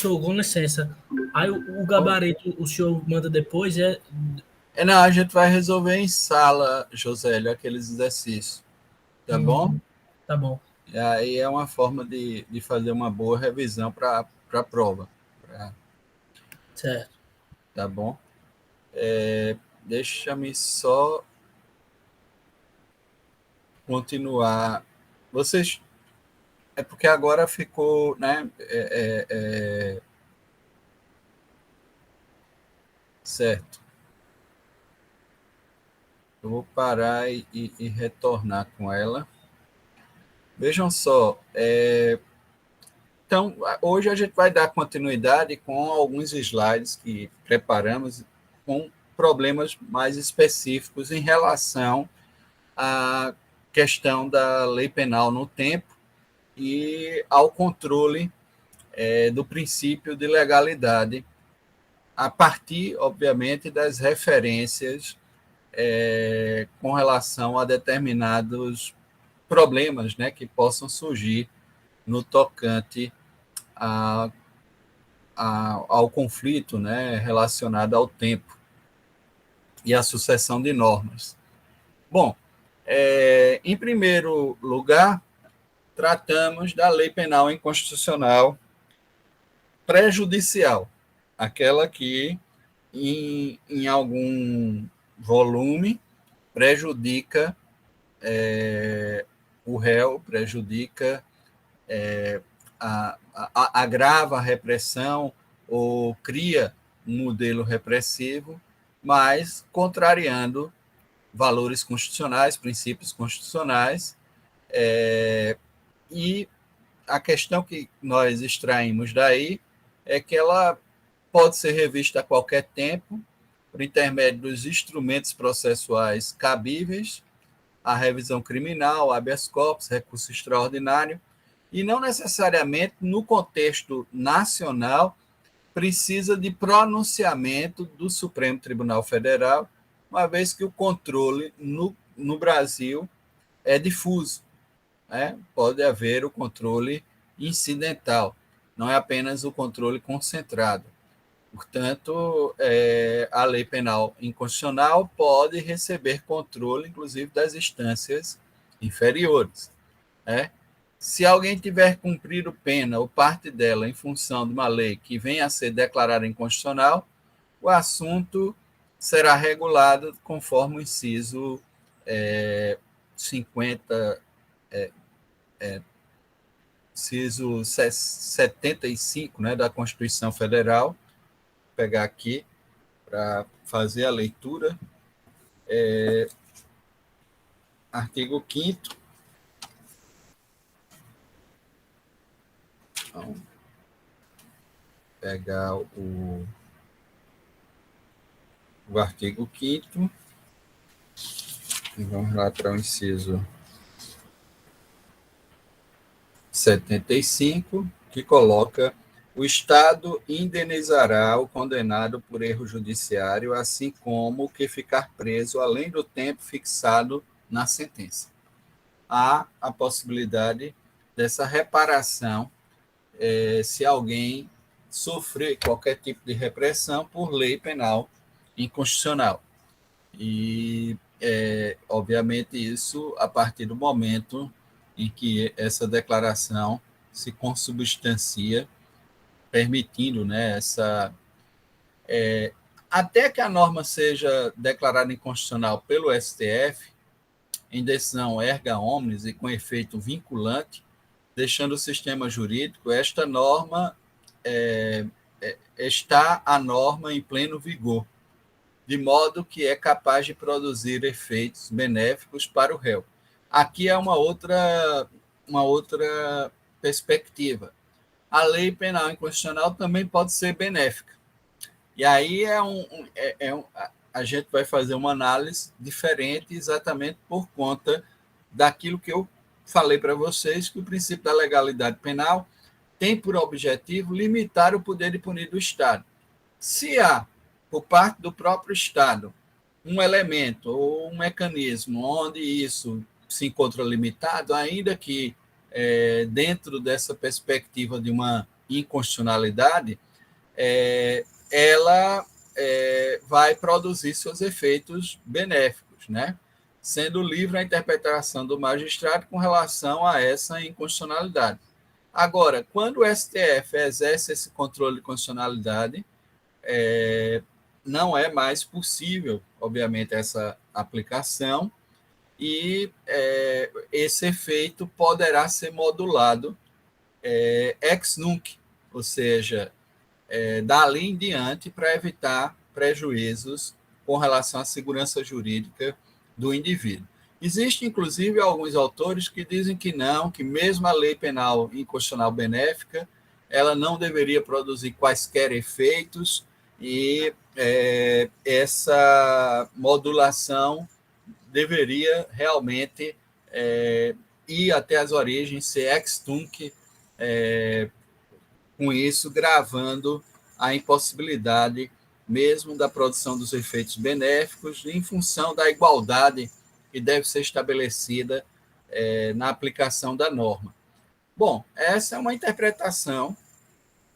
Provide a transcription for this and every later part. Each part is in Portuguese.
Show, com licença. Aí o gabarito o senhor manda depois, Não, a gente vai resolver em sala, Josélio, aqueles exercícios, tá bom? Tá bom. E aí é uma forma de fazer uma boa revisão para a prova, Certo. tá bom? Deixa-me só continuar. Vocês. É porque agora ficou, né? Certo. Eu vou parar e retornar com ela. Vejam só, então, hoje a gente vai dar continuidade com alguns slides que preparamos com problemas mais específicos em relação à questão da lei penal no tempo e ao controle do princípio de legalidade, a partir, obviamente, das referências com relação a determinados problemas, né, que possam surgir no tocante a, ao conflito, né, relacionado ao tempo e à sucessão de normas. Bom, em primeiro lugar, tratamos da lei penal inconstitucional prejudicial, aquela que, em algum volume, prejudica o réu, prejudica, agrava a repressão ou cria um modelo repressivo, mas contrariando valores constitucionais, princípios constitucionais, e a questão que nós extraímos daí é que ela pode ser revista a qualquer tempo, por intermédio dos instrumentos processuais cabíveis, a revisão criminal, habeas corpus, recurso extraordinário, e não necessariamente no contexto nacional precisa de pronunciamento do Supremo Tribunal Federal, uma vez que o controle no Brasil é difuso, né? Pode haver o controle incidental, não é apenas o controle concentrado. Portanto, a lei penal inconstitucional pode receber controle, inclusive, das instâncias inferiores. Né? Se alguém tiver cumprido pena ou parte dela em função de uma lei que venha a ser declarada inconstitucional, o assunto será regulado conforme o inciso 50, inciso 75, né, da Constituição Federal. Vou pegar aqui para fazer a leitura. Artigo 5º. Então, pegar o artigo 5º e vamos lá para o inciso 75, que coloca: o Estado indenizará o condenado por erro judiciário, assim como o que ficar preso além do tempo fixado na sentença. Há a possibilidade dessa reparação se alguém sofrer qualquer tipo de repressão por lei penal inconstitucional. E, obviamente, isso a partir do momento em que essa declaração se consubstancia, permitindo, né, até que a norma seja declarada inconstitucional pelo STF, em decisão erga omnes e com efeito vinculante, deixando o sistema jurídico, esta norma está a norma em pleno vigor, de modo que é capaz de produzir efeitos benéficos para o réu. Aqui é uma outra perspectiva. A lei penal inconstitucional também pode ser benéfica. E aí a gente vai fazer uma análise diferente exatamente por conta daquilo que eu falei para vocês, que o princípio da legalidade penal tem por objetivo limitar o poder de punir do Estado. Se há, por parte do próprio Estado, um elemento ou um mecanismo onde isso se encontra limitado, ainda que dentro dessa perspectiva de uma inconstitucionalidade, ela vai produzir seus efeitos benéficos, né? Sendo livre a interpretação do magistrado com relação a essa inconstitucionalidade. Agora, quando o STF exerce esse controle de constitucionalidade, não é mais possível, obviamente, essa aplicação, e esse efeito poderá ser modulado ex nunc, ou seja, dali em diante, para evitar prejuízos com relação à segurança jurídica do indivíduo. Existem, inclusive, alguns autores que dizem que não, que mesmo a lei penal inconstitucional benéfica, ela não deveria produzir quaisquer efeitos e essa modulação deveria realmente ir até as origens, ser ex tunc, com isso gravando a impossibilidade mesmo da produção dos efeitos benéficos em função da igualdade que deve ser estabelecida na aplicação da norma. Bom, essa é uma interpretação,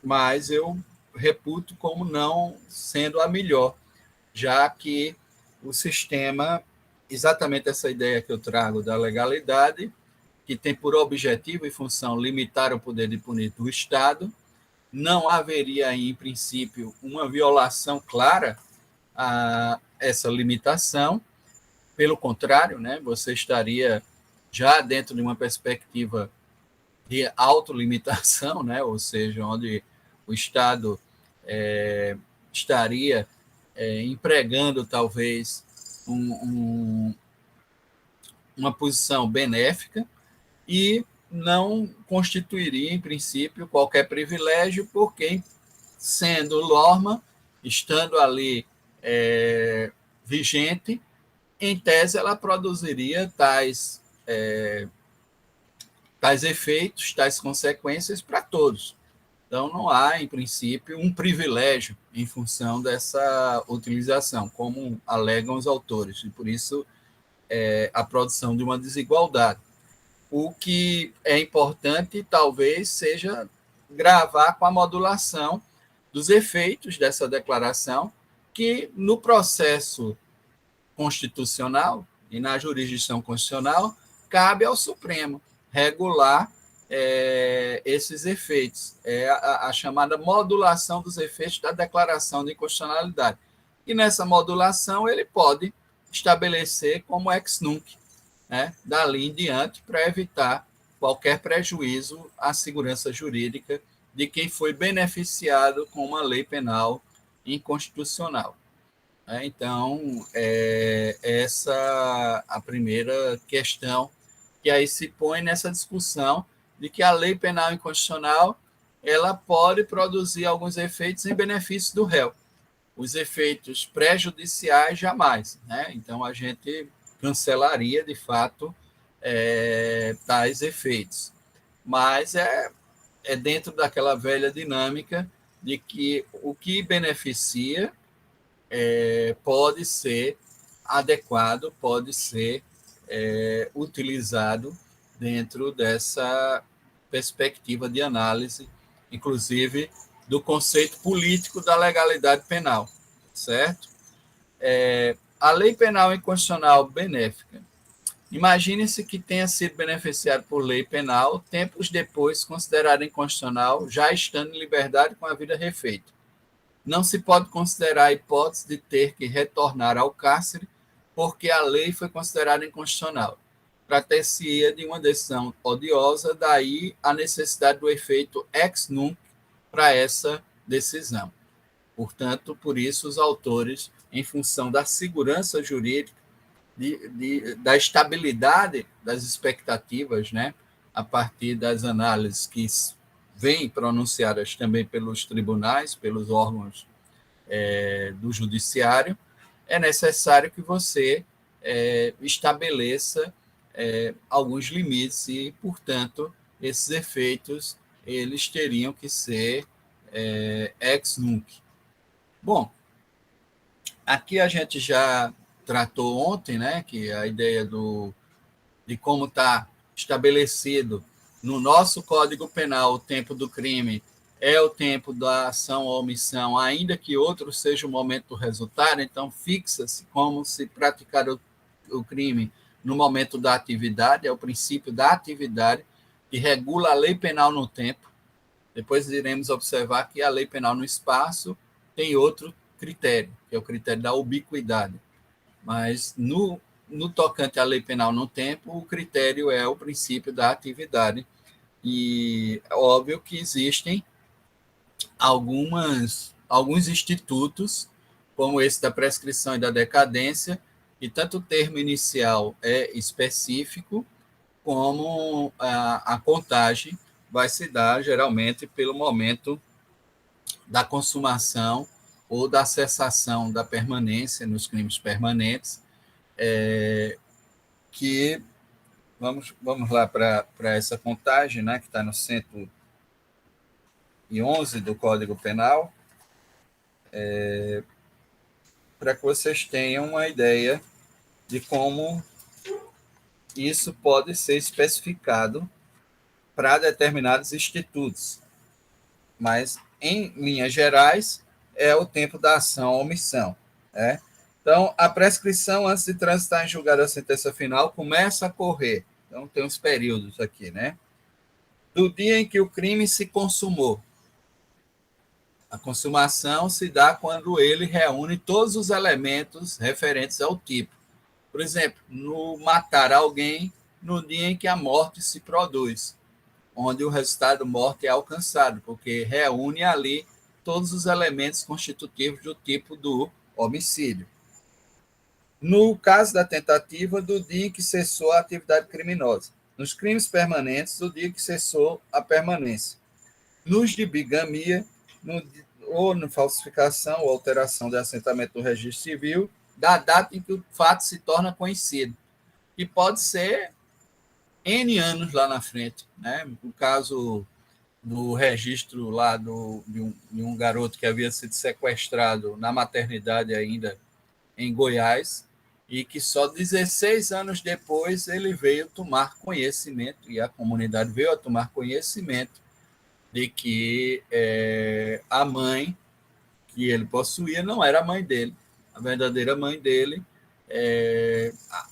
mas eu reputo como não sendo a melhor, já que o sistema, exatamente essa ideia que eu trago da legalidade, que tem por objetivo e função limitar o poder de punir do Estado, não haveria aí, em princípio, uma violação clara a essa limitação. Pelo contrário, né, você estaria já dentro de uma perspectiva de autolimitação, né, ou seja, onde o Estado estaria empregando talvez uma posição benéfica e não constituiria, em princípio, qualquer privilégio, porque, sendo norma, estando ali vigente, em tese, ela produziria tais efeitos, tais consequências para todos. Então, não há, em princípio, um privilégio em função dessa utilização, como alegam os autores, e por isso a produção de uma desigualdade. O que é importante, talvez, seja gravar com a modulação dos efeitos dessa declaração, que no processo constitucional e na jurisdição constitucional cabe ao Supremo regular esses efeitos, a chamada modulação dos efeitos da declaração de inconstitucionalidade. E nessa modulação ele pode estabelecer como ex nunc, né, dali em diante, para evitar qualquer prejuízo à segurança jurídica de quem foi beneficiado com uma lei penal inconstitucional. Então, essa a primeira questão que aí se põe nessa discussão de que a lei penal inconstitucional ela pode produzir alguns efeitos em benefício do réu. Os efeitos prejudiciais, jamais, né? Então, a gente cancelaria, de fato, tais efeitos. Mas é dentro daquela velha dinâmica de que o que beneficia pode ser adequado, pode ser utilizado dentro dessa perspectiva de análise, inclusive do conceito político da legalidade penal, certo? A lei penal inconstitucional benéfica. Imagine-se que tenha sido beneficiado por lei penal, tempos depois considerada inconstitucional, já estando em liberdade com a vida refeita. Não se pode considerar a hipótese de ter que retornar ao cárcere porque a lei foi considerada inconstitucional. Tratar-se-ia de uma decisão odiosa, daí a necessidade do efeito ex nunc para essa decisão. Portanto, por isso, os autores, em função da segurança jurídica, da estabilidade das expectativas, né, a partir das análises que vêm pronunciadas também pelos tribunais, pelos órgãos do judiciário, é necessário que você estabeleça alguns limites e, portanto, esses efeitos eles teriam que ser ex nunc. Bom, aqui a gente já tratou ontem, né, que a ideia de como está estabelecido no nosso Código Penal o tempo do crime é o tempo da ação ou omissão, ainda que outro seja o momento do resultado, então fixa-se como se praticar o crime no momento da atividade, é o princípio da atividade, que regula a lei penal no tempo. Depois iremos observar que a lei penal no espaço tem outro critério, que é o critério da ubiquidade. Mas no tocante à lei penal no tempo, o critério é o princípio da atividade. E é óbvio que existem alguns institutos, como esse da prescrição e da decadência, e tanto o termo inicial é específico, como a contagem vai se dar geralmente pelo momento da consumação ou da cessação da permanência nos crimes permanentes, que vamos lá para essa contagem, né, que está no 111 do Código Penal, para que vocês tenham uma ideia de como isso pode ser especificado para determinados institutos. Mas, em linhas gerais, é o tempo da ação ou omissão. Né? Então, a prescrição, antes de transitar em julgado a sentença final, começa a correr. Então, tem uns períodos aqui, né? Do dia em que o crime se consumou. A consumação se dá quando ele reúne todos os elementos referentes ao tipo. Por exemplo, no matar alguém no dia em que a morte se produz, onde o resultado morte é alcançado, porque reúne ali todos os elementos constitutivos do tipo do homicídio. No caso da tentativa, do dia em que cessou a atividade criminosa. Nos crimes permanentes, do dia que cessou a permanência. Nos de bigamia, ou na falsificação ou alteração de assentamento do registro civil, da data em que o fato se torna conhecido. E pode ser N anos lá na frente. Né? O caso do registro lá de um garoto que havia sido sequestrado na maternidade ainda em Goiás, e que só 16 anos depois ele veio tomar conhecimento, e a comunidade veio a tomar conhecimento de que a mãe que ele possuía não era a mãe dele. A verdadeira mãe dele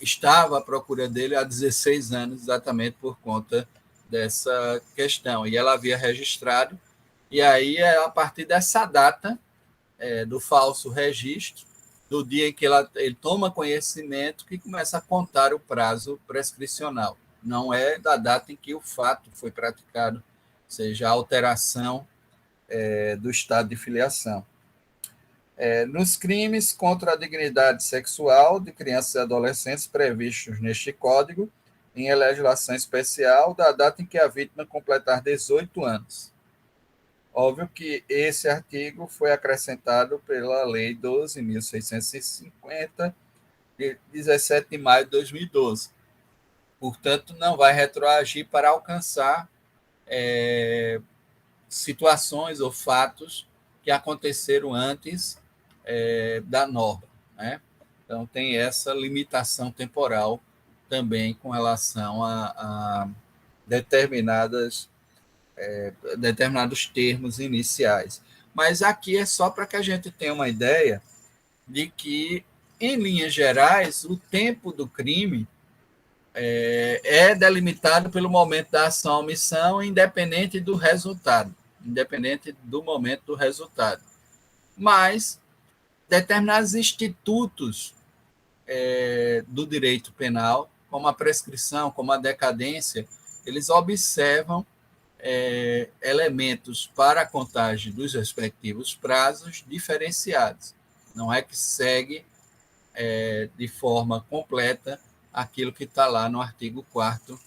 estava à procura dele há 16 anos, exatamente por conta dessa questão. E ela havia registrado, e aí é a partir dessa data do falso registro, do dia em que ele toma conhecimento, que começa a contar o prazo prescricional. Não é da data em que o fato foi praticado, seja a alteração do estado de filiação. Nos crimes contra a dignidade sexual de crianças e adolescentes previstos neste Código, em legislação especial, da data em que a vítima completar 18 anos. Óbvio que esse artigo foi acrescentado pela Lei 12.650, de 17 de maio de 2012. Portanto, não vai retroagir para alcançar situações ou fatos que aconteceram antes da norma. Né? Então, tem essa limitação temporal também com relação a determinados termos iniciais. Mas aqui é só para que a gente tenha uma ideia de que, em linhas gerais, o tempo do crime é delimitado pelo momento da ação ou omissão, independente do resultado, independente do momento do resultado. Mas determinados institutos do direito penal, como a prescrição, como a decadência, eles observam elementos para a contagem dos respectivos prazos diferenciados. Não é que segue de forma completa aquilo que está lá no artigo 4º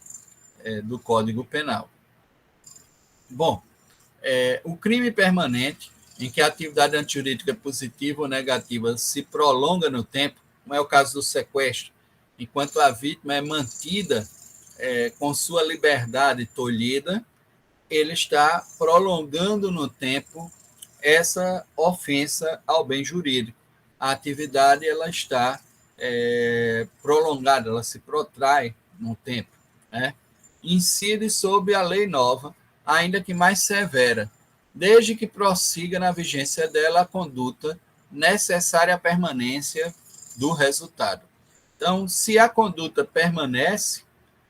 do Código Penal. Bom, o crime permanente, em que a atividade antijurídica positiva ou negativa se prolonga no tempo, como é o caso do sequestro, enquanto a vítima é mantida com sua liberdade tolhida, ele está prolongando no tempo essa ofensa ao bem jurídico. A atividade ela está prolongada, ela se protrai no tempo. Né? Incide sob a lei nova, ainda que mais severa, desde que prossiga na vigência dela a conduta necessária à permanência do resultado. Então, se a conduta permanece,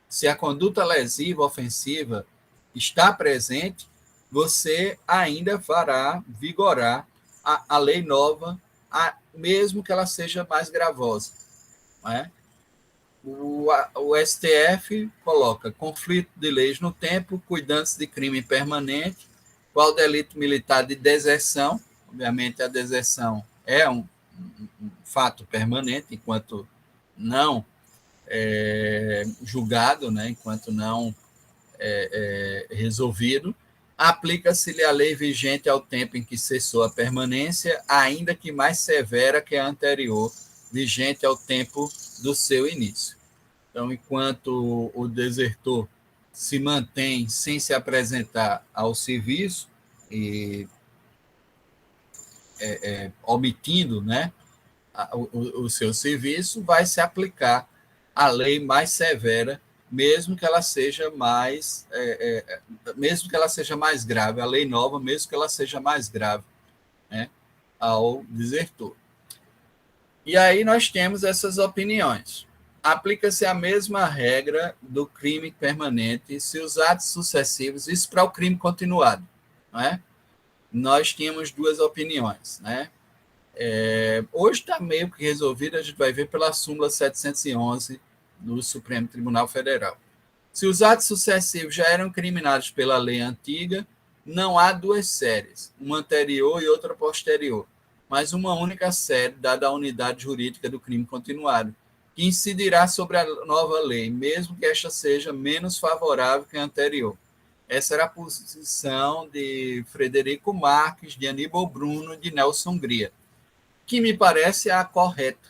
se a conduta lesiva, ofensiva, está presente, você ainda fará vigorar a lei nova, mesmo que ela seja mais gravosa. Não é? O STF coloca conflito de leis no tempo, cuidantes de crime permanente, qual delito militar de deserção. Obviamente, a deserção é um fato permanente, enquanto não julgado, né, enquanto não resolvido. Aplica-se-lhe a lei vigente ao tempo em que cessou a permanência, ainda que mais severa que a anterior, vigente ao tempo do seu início. Então, enquanto o desertor se mantém sem se apresentar ao serviço e omitindo, né, o seu serviço, vai se aplicar a lei mais severa, mesmo que ela seja mais, mesmo que ela seja mais grave, a lei nova, mesmo que ela seja mais grave, né, ao desertor. E aí nós temos essas opiniões. Aplica-se a mesma regra do crime permanente se os atos sucessivos, isso para o crime continuado, não é? Nós tínhamos duas opiniões, né? Hoje está meio que resolvido, a gente vai ver pela súmula 711 do Supremo Tribunal Federal. Se os atos sucessivos já eram criminados pela lei antiga, não há duas séries, uma anterior e outra posterior, mas uma única série dada à unidade jurídica do crime continuado, que incidirá sobre a nova lei, mesmo que esta seja menos favorável que a anterior. Essa era a posição de Frederico Marques, de Aníbal Bruno, de Nelson Gria, que me parece a correta,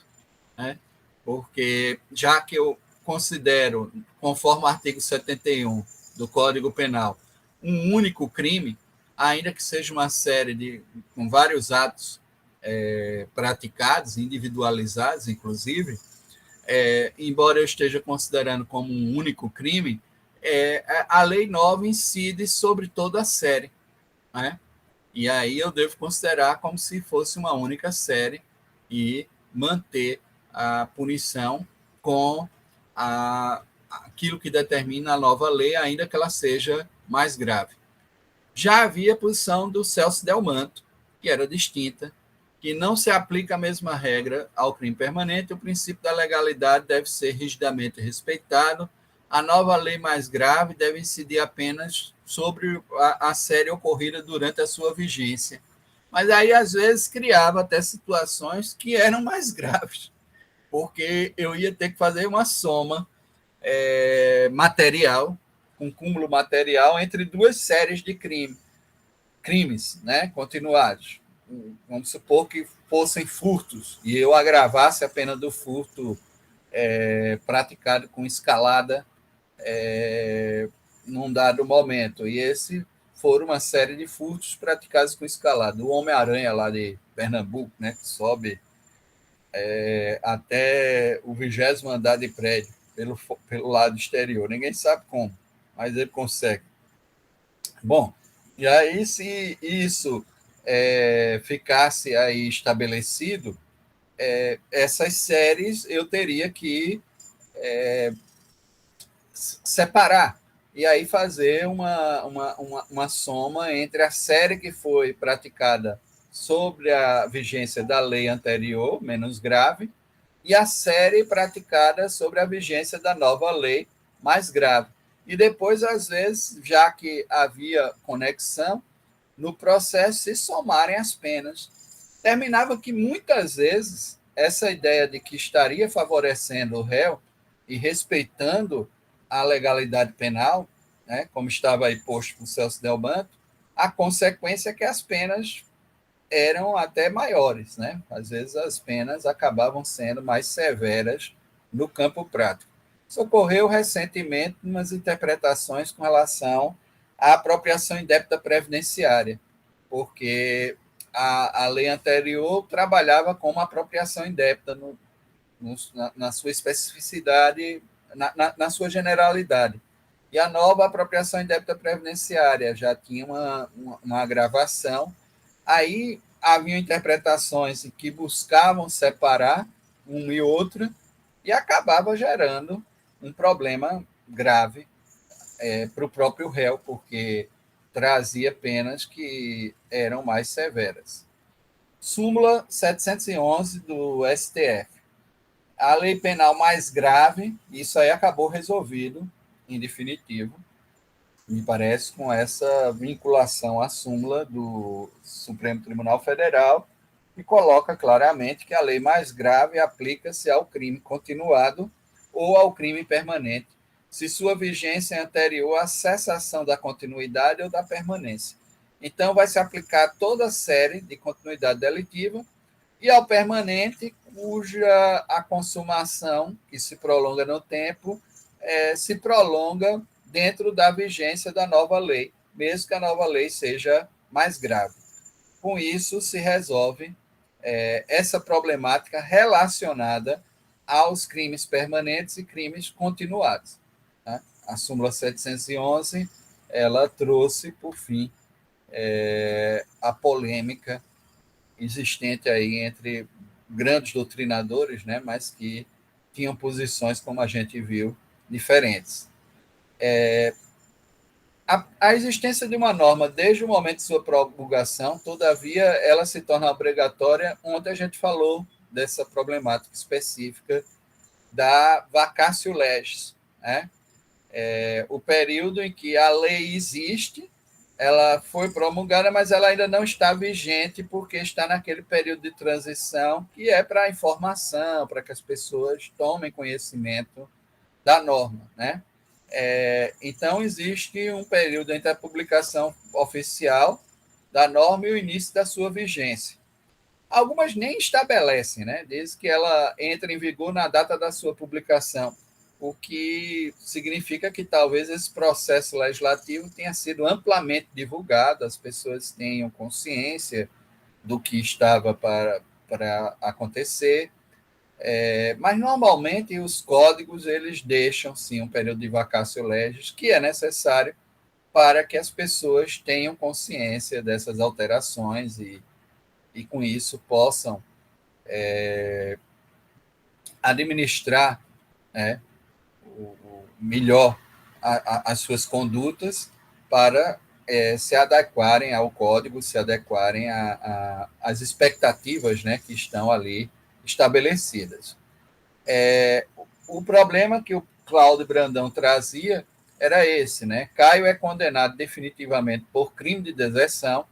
né? Porque já que eu considero, conforme o artigo 71 do Código Penal, um único crime, ainda que seja uma série com vários atos praticados, individualizados, inclusive, embora eu esteja considerando como um único crime, a lei nova incide sobre toda a série, né? E aí eu devo considerar como se fosse uma única série e manter a punição com aquilo que determina a nova lei, ainda que ela seja mais grave. Já havia a posição do Celso Delmanto, que era distinta, que não se aplica a mesma regra ao crime permanente, o princípio da legalidade deve ser rigidamente respeitado, a nova lei mais grave deve incidir apenas sobre a série ocorrida durante a sua vigência. Mas aí, às vezes, criava até situações que eram mais graves, porque eu ia ter que fazer uma soma material, um cúmulo material entre duas séries de crimes, né, continuados. Vamos supor que fossem furtos, e eu agravasse a pena do furto praticado com escalada num dado momento. E esse foram uma série de furtos praticados com escalada. O Homem-Aranha lá de Pernambuco, né, que sobe até o 20º andar de prédio pelo lado exterior. Ninguém sabe como, mas ele consegue. Bom, e aí se isso ficasse aí estabelecido, essas séries eu teria que separar e aí fazer uma soma entre a série que foi praticada sobre a vigência da lei anterior, menos grave, e a série praticada sobre a vigência da nova lei, mais grave. E depois, às vezes, já que havia conexão, no processo se somarem as penas. Terminava que, muitas vezes, essa ideia de que estaria favorecendo o réu e respeitando a legalidade penal, né, como estava aí posto por Celso Delbanto, a consequência é que as penas eram até maiores, né? Às vezes as penas acabavam sendo mais severas no campo prático. Isso ocorreu recentemente umas interpretações com relação à apropriação indébita previdenciária, porque a lei anterior trabalhava com uma apropriação indébita na sua especificidade, na sua generalidade. E a nova apropriação indébita previdenciária já tinha uma agravação. Aí haviam interpretações que buscavam separar uma e outra e acabava gerando um problema grave para o próprio réu, porque trazia penas que eram mais severas. Súmula 711 do STF. A lei penal mais grave, isso aí acabou resolvido, em definitivo, me parece, com essa vinculação à súmula do Supremo Tribunal Federal, que coloca claramente que a lei mais grave aplica-se ao crime continuado ou ao crime permanente, se sua vigência é anterior à cessação da continuidade ou da permanência. Então, vai se aplicar toda a série de continuidade delitiva e ao permanente, cuja a consumação, que se prolonga no tempo, se prolonga dentro da vigência da nova lei, mesmo que a nova lei seja mais grave. Com isso, se resolve essa problemática relacionada aos crimes permanentes e crimes continuados. Né? A súmula 711, ela trouxe, por fim, a polêmica existente aí entre grandes doutrinadores, né, mas que tinham posições, como a gente viu, diferentes. A existência de uma norma, desde o momento de sua promulgação, todavia, ela se torna obrigatória. Ontem a gente falou dessa problemática específica da vacatio legis, né? O período em que a lei existe, ela foi promulgada, mas ela ainda não está vigente, porque está naquele período de transição, que é para a informação, para que as pessoas tomem conhecimento da norma, né? Então, existe um período entre a publicação oficial da norma e o início da sua vigência. Algumas nem estabelecem, né? Diz que ela entra em vigor na data da sua publicação, o que significa que talvez esse processo legislativo tenha sido amplamente divulgado, as pessoas tenham consciência do que estava para acontecer, mas normalmente os códigos eles deixam sim um período de vacatio legis que é necessário para que as pessoas tenham consciência dessas alterações e com isso possam administrar, né, melhor as suas condutas para se adequarem ao código, se adequarem às expectativas, né, que estão ali estabelecidas. O problema que o Cláudio Brandão trazia era esse, né? Caio é condenado definitivamente por crime de deserção,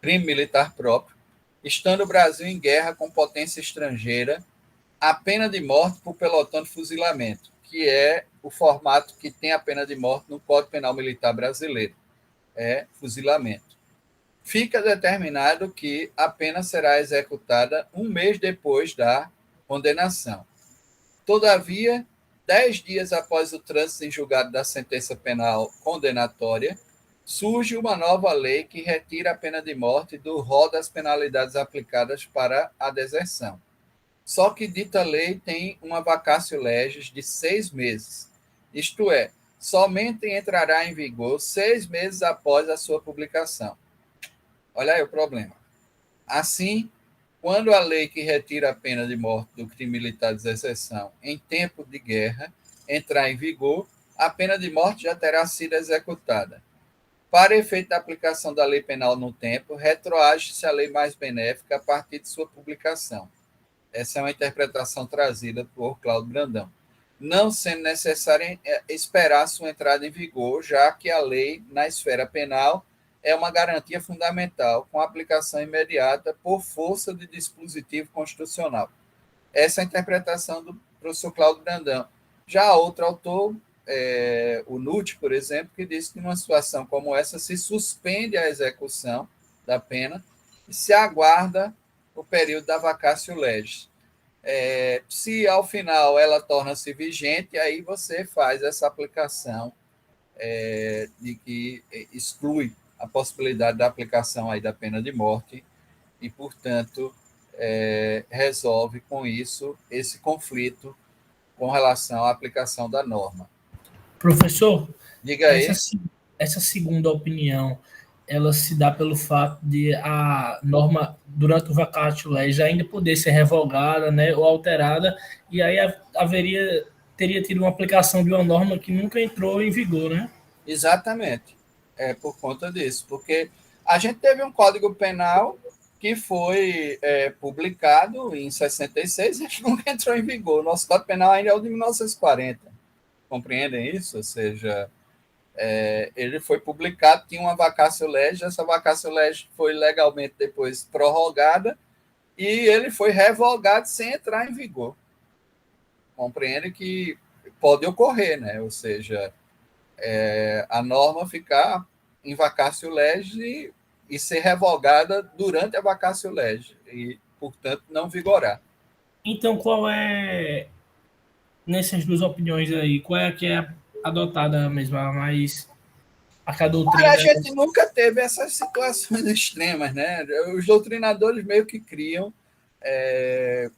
crime militar próprio, estando o Brasil em guerra com potência estrangeira, a pena de morte por pelotão de fuzilamento, que é o formato que tem a pena de morte no Código Penal Militar brasileiro, fuzilamento. Fica determinado que a pena será executada um mês depois da condenação. Todavia, 10 dias após o trânsito em julgado da sentença penal condenatória, surge uma nova lei que retira a pena de morte do rol das penalidades aplicadas para a deserção. Só que dita lei tem uma vacatio legis de 6 meses, isto é, somente entrará em vigor 6 meses após a sua publicação. Olha aí o problema. Assim, quando a lei que retira a pena de morte do crime militar de deserção em tempo de guerra entrar em vigor, a pena de morte já terá sido executada. Para efeito da aplicação da lei penal no tempo, retroage-se a lei mais benéfica a partir de sua publicação. Essa é uma interpretação trazida por Cláudio Brandão. Não sendo necessário esperar sua entrada em vigor, já que a lei, na esfera penal, é uma garantia fundamental, com aplicação imediata por força de dispositivo constitucional. Essa é a interpretação do professor Cláudio Brandão. Já outro autor, o Nutt, por exemplo, que disse que numa situação como essa se suspende a execução da pena e se aguarda o período da vacatio legis. Se ao final ela torna-se vigente, aí você faz essa aplicação de que exclui a possibilidade da aplicação aí da pena de morte e, portanto, resolve com isso esse conflito com relação à aplicação da norma. Professor, Diga Essa, aí. se- essa segunda opinião, ela se dá pelo fato de a norma, durante o vacatio legis, ainda poder ser revogada, né, ou alterada, e aí teria tido uma aplicação de uma norma que nunca entrou em vigor, né? Exatamente. É por conta disso. Porque a gente teve um Código Penal que foi publicado em 66 e nunca entrou em vigor. Nosso Código Penal ainda é o de 1940. Compreendem isso? Ou seja, ele foi publicado, tinha uma vacatio legis, essa vacatio legis foi legalmente depois prorrogada e ele foi revogado sem entrar em vigor. Compreende que pode ocorrer, né? Ou seja, a norma ficar em vacatio legis e ser revogada durante a vacatio legis e, portanto, não vigorar. Então, nessas duas opiniões aí, qual é a que é adotada mesmo, a mais, a que a Olha, a doutrina... gente nunca teve essas situações extremas, né? Os doutrinadores meio que criam. É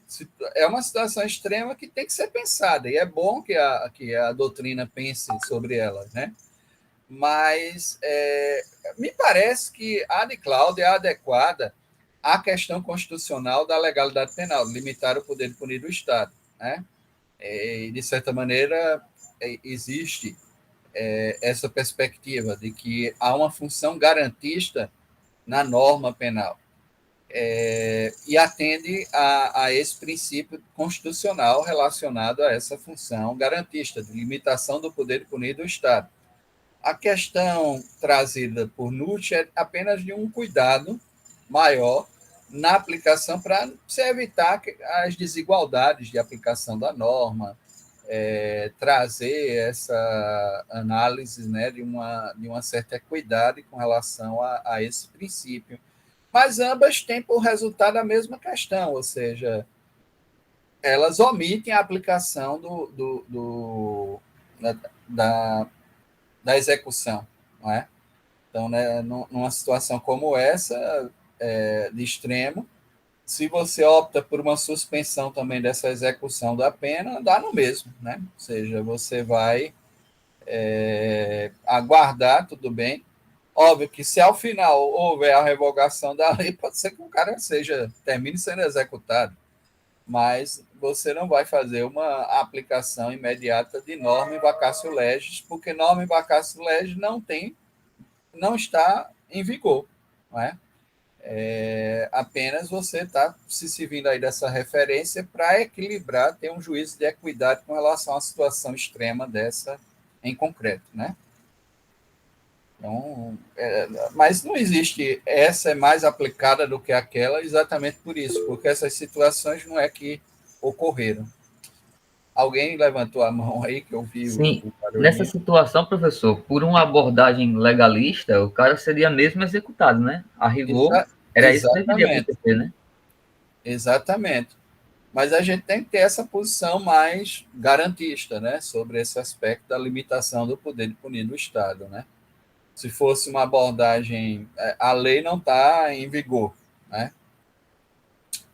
uma situação extrema que tem que ser pensada, e é bom que a doutrina pense sobre ela, né? Mas me parece que a de Cláudia é adequada à questão constitucional da legalidade penal, limitar o poder de punir do Estado, né? E, de certa maneira, existe essa perspectiva de que há uma função garantista na norma penal e atende a esse princípio constitucional relacionado a essa função garantista, de limitação do poder de punir do Estado. A questão trazida por Nutt é apenas de um cuidado maior na aplicação para se evitar as desigualdades de aplicação da norma, trazer essa análise, né, de uma certa equidade com relação a esse princípio. Mas ambas têm por resultado a mesma questão, ou seja, elas omitem a aplicação da, da execução, não é? Então, né, numa situação como essa, de extremo, se você opta por uma suspensão também dessa execução da pena, dá no mesmo, né? Ou seja, você vai aguardar, tudo bem. Óbvio que se ao final houver a revogação da lei, pode ser que o cara termine sendo executado, mas você não vai fazer uma aplicação imediata de norma em vacatio legis, porque norma em vacatio legis não está em vigor, não é? Apenas você está se servindo aí dessa referência para equilibrar, ter um juízo de equidade com relação à situação extrema dessa em concreto, né? Então, mas não existe, essa é mais aplicada do que aquela exatamente por isso, porque essas situações não é que ocorreram. Alguém levantou a mão aí que eu vi Sim, o nessa barulhinho. situação, professor, por uma abordagem legalista, o cara seria mesmo executado, né? A rigor, era isso que deveria Exatamente, acontecer, né? exatamente. Mas a gente tem que ter essa posição mais garantista, né, sobre esse aspecto da limitação do poder de punir do Estado, né? Se fosse uma abordagem, a lei não está em vigor, né?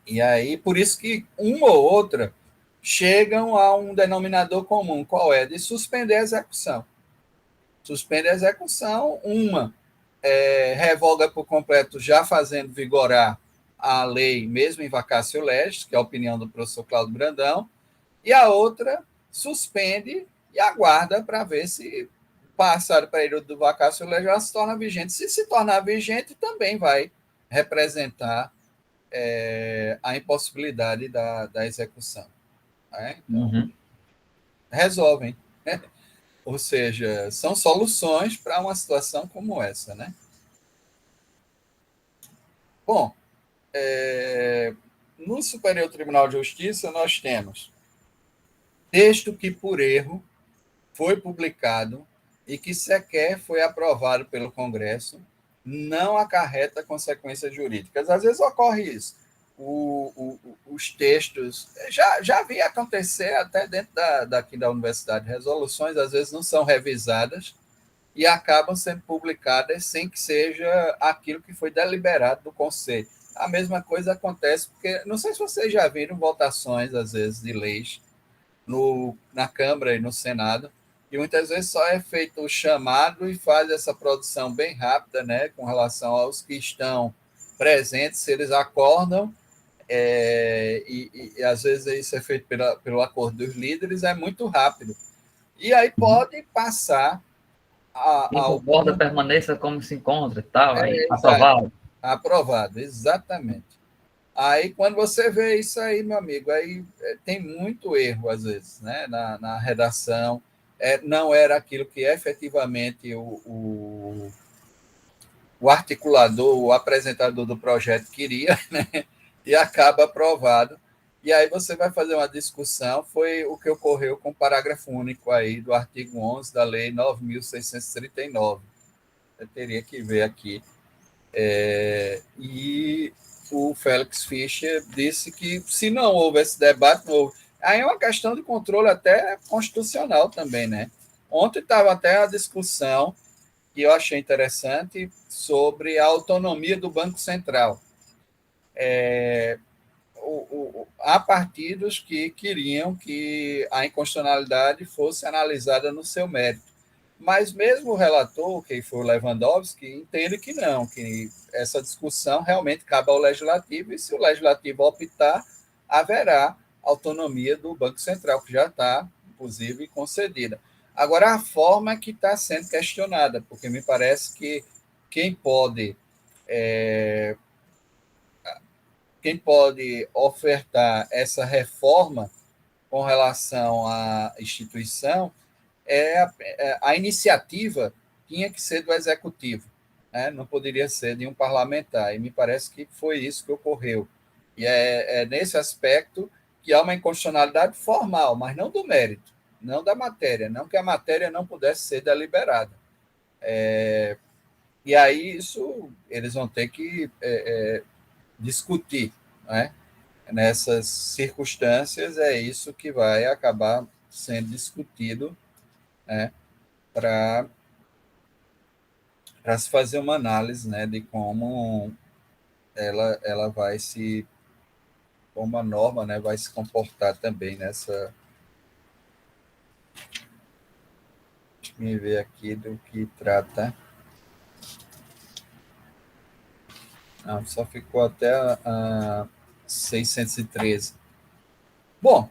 E aí, por isso que uma ou outra chegam a um denominador comum, qual é? De suspender a execução. Suspende a execução, uma revoga por completo, já fazendo vigorar a lei, mesmo em vacatio legis, que é a opinião do professor Cláudio Brandão, e a outra suspende e aguarda para ver se, passado o período do vacatio legis, ela se torna vigente. Se tornar vigente, também vai representar a impossibilidade da execução. Né? Então, Uhum. resolvem. Né? Ou seja, são soluções para uma situação como essa. Né? Bom, no Superior Tribunal de Justiça, nós temos texto que, por erro, foi publicado e que sequer foi aprovado pelo Congresso, não acarreta consequências jurídicas. Às vezes ocorre isso. Os textos, já vi acontecer até dentro daqui da universidade, resoluções às vezes não são revisadas e acabam sendo publicadas sem que seja aquilo que foi deliberado do Conselho. A mesma coisa acontece, porque não sei se vocês já viram votações, às vezes, de leis na Câmara e no Senado, e muitas vezes só é feito o chamado e faz essa produção bem rápida, né, com relação aos que estão presentes, se eles acordam, e às vezes isso é feito pelo acordo dos líderes, é muito rápido. E aí pode passar Quem ao... concorda, permaneça como se encontra, tal, aí, Exato, aprovado. aprovado, exatamente. Aí, quando você vê isso aí, meu amigo, aí tem muito erro, às vezes, né, na redação. Não era aquilo que efetivamente o articulador, o apresentador do projeto queria, né, e acaba aprovado. E aí você vai fazer uma discussão, foi o que ocorreu com o parágrafo único aí do artigo 11 da Lei 9.639. Eu teria que ver aqui. E o Félix Fischer disse que, se não houve esse debate, não houve. Aí é uma questão de controle até constitucional também, né? Ontem estava até a discussão, que eu achei interessante, sobre a autonomia do Banco Central. Há partidos que queriam que a inconstitucionalidade fosse analisada no seu mérito. Mas mesmo o relator, que foi o Lewandowski, entende que não, que essa discussão realmente cabe ao legislativo, e se o legislativo optar, haverá autonomia do Banco Central, que já está, inclusive, concedida. Agora, a forma que está sendo questionada, porque me parece que quem pode, quem pode ofertar essa reforma com relação à instituição a iniciativa tinha que ser do executivo, né? Não poderia ser de um parlamentar, e me parece que foi isso que ocorreu. E é nesse aspecto que há uma inconstitucionalidade formal, mas não do mérito, não da matéria, não que a matéria não pudesse ser deliberada. E aí isso eles vão ter que discutir, né? Nessas circunstâncias, é isso que vai acabar sendo discutido, né? Para se fazer uma análise, né, de como ela vai se, como a norma, né, vai se comportar também nessa. Deixa eu ver aqui do que trata. Não, só ficou até a 613. Bom,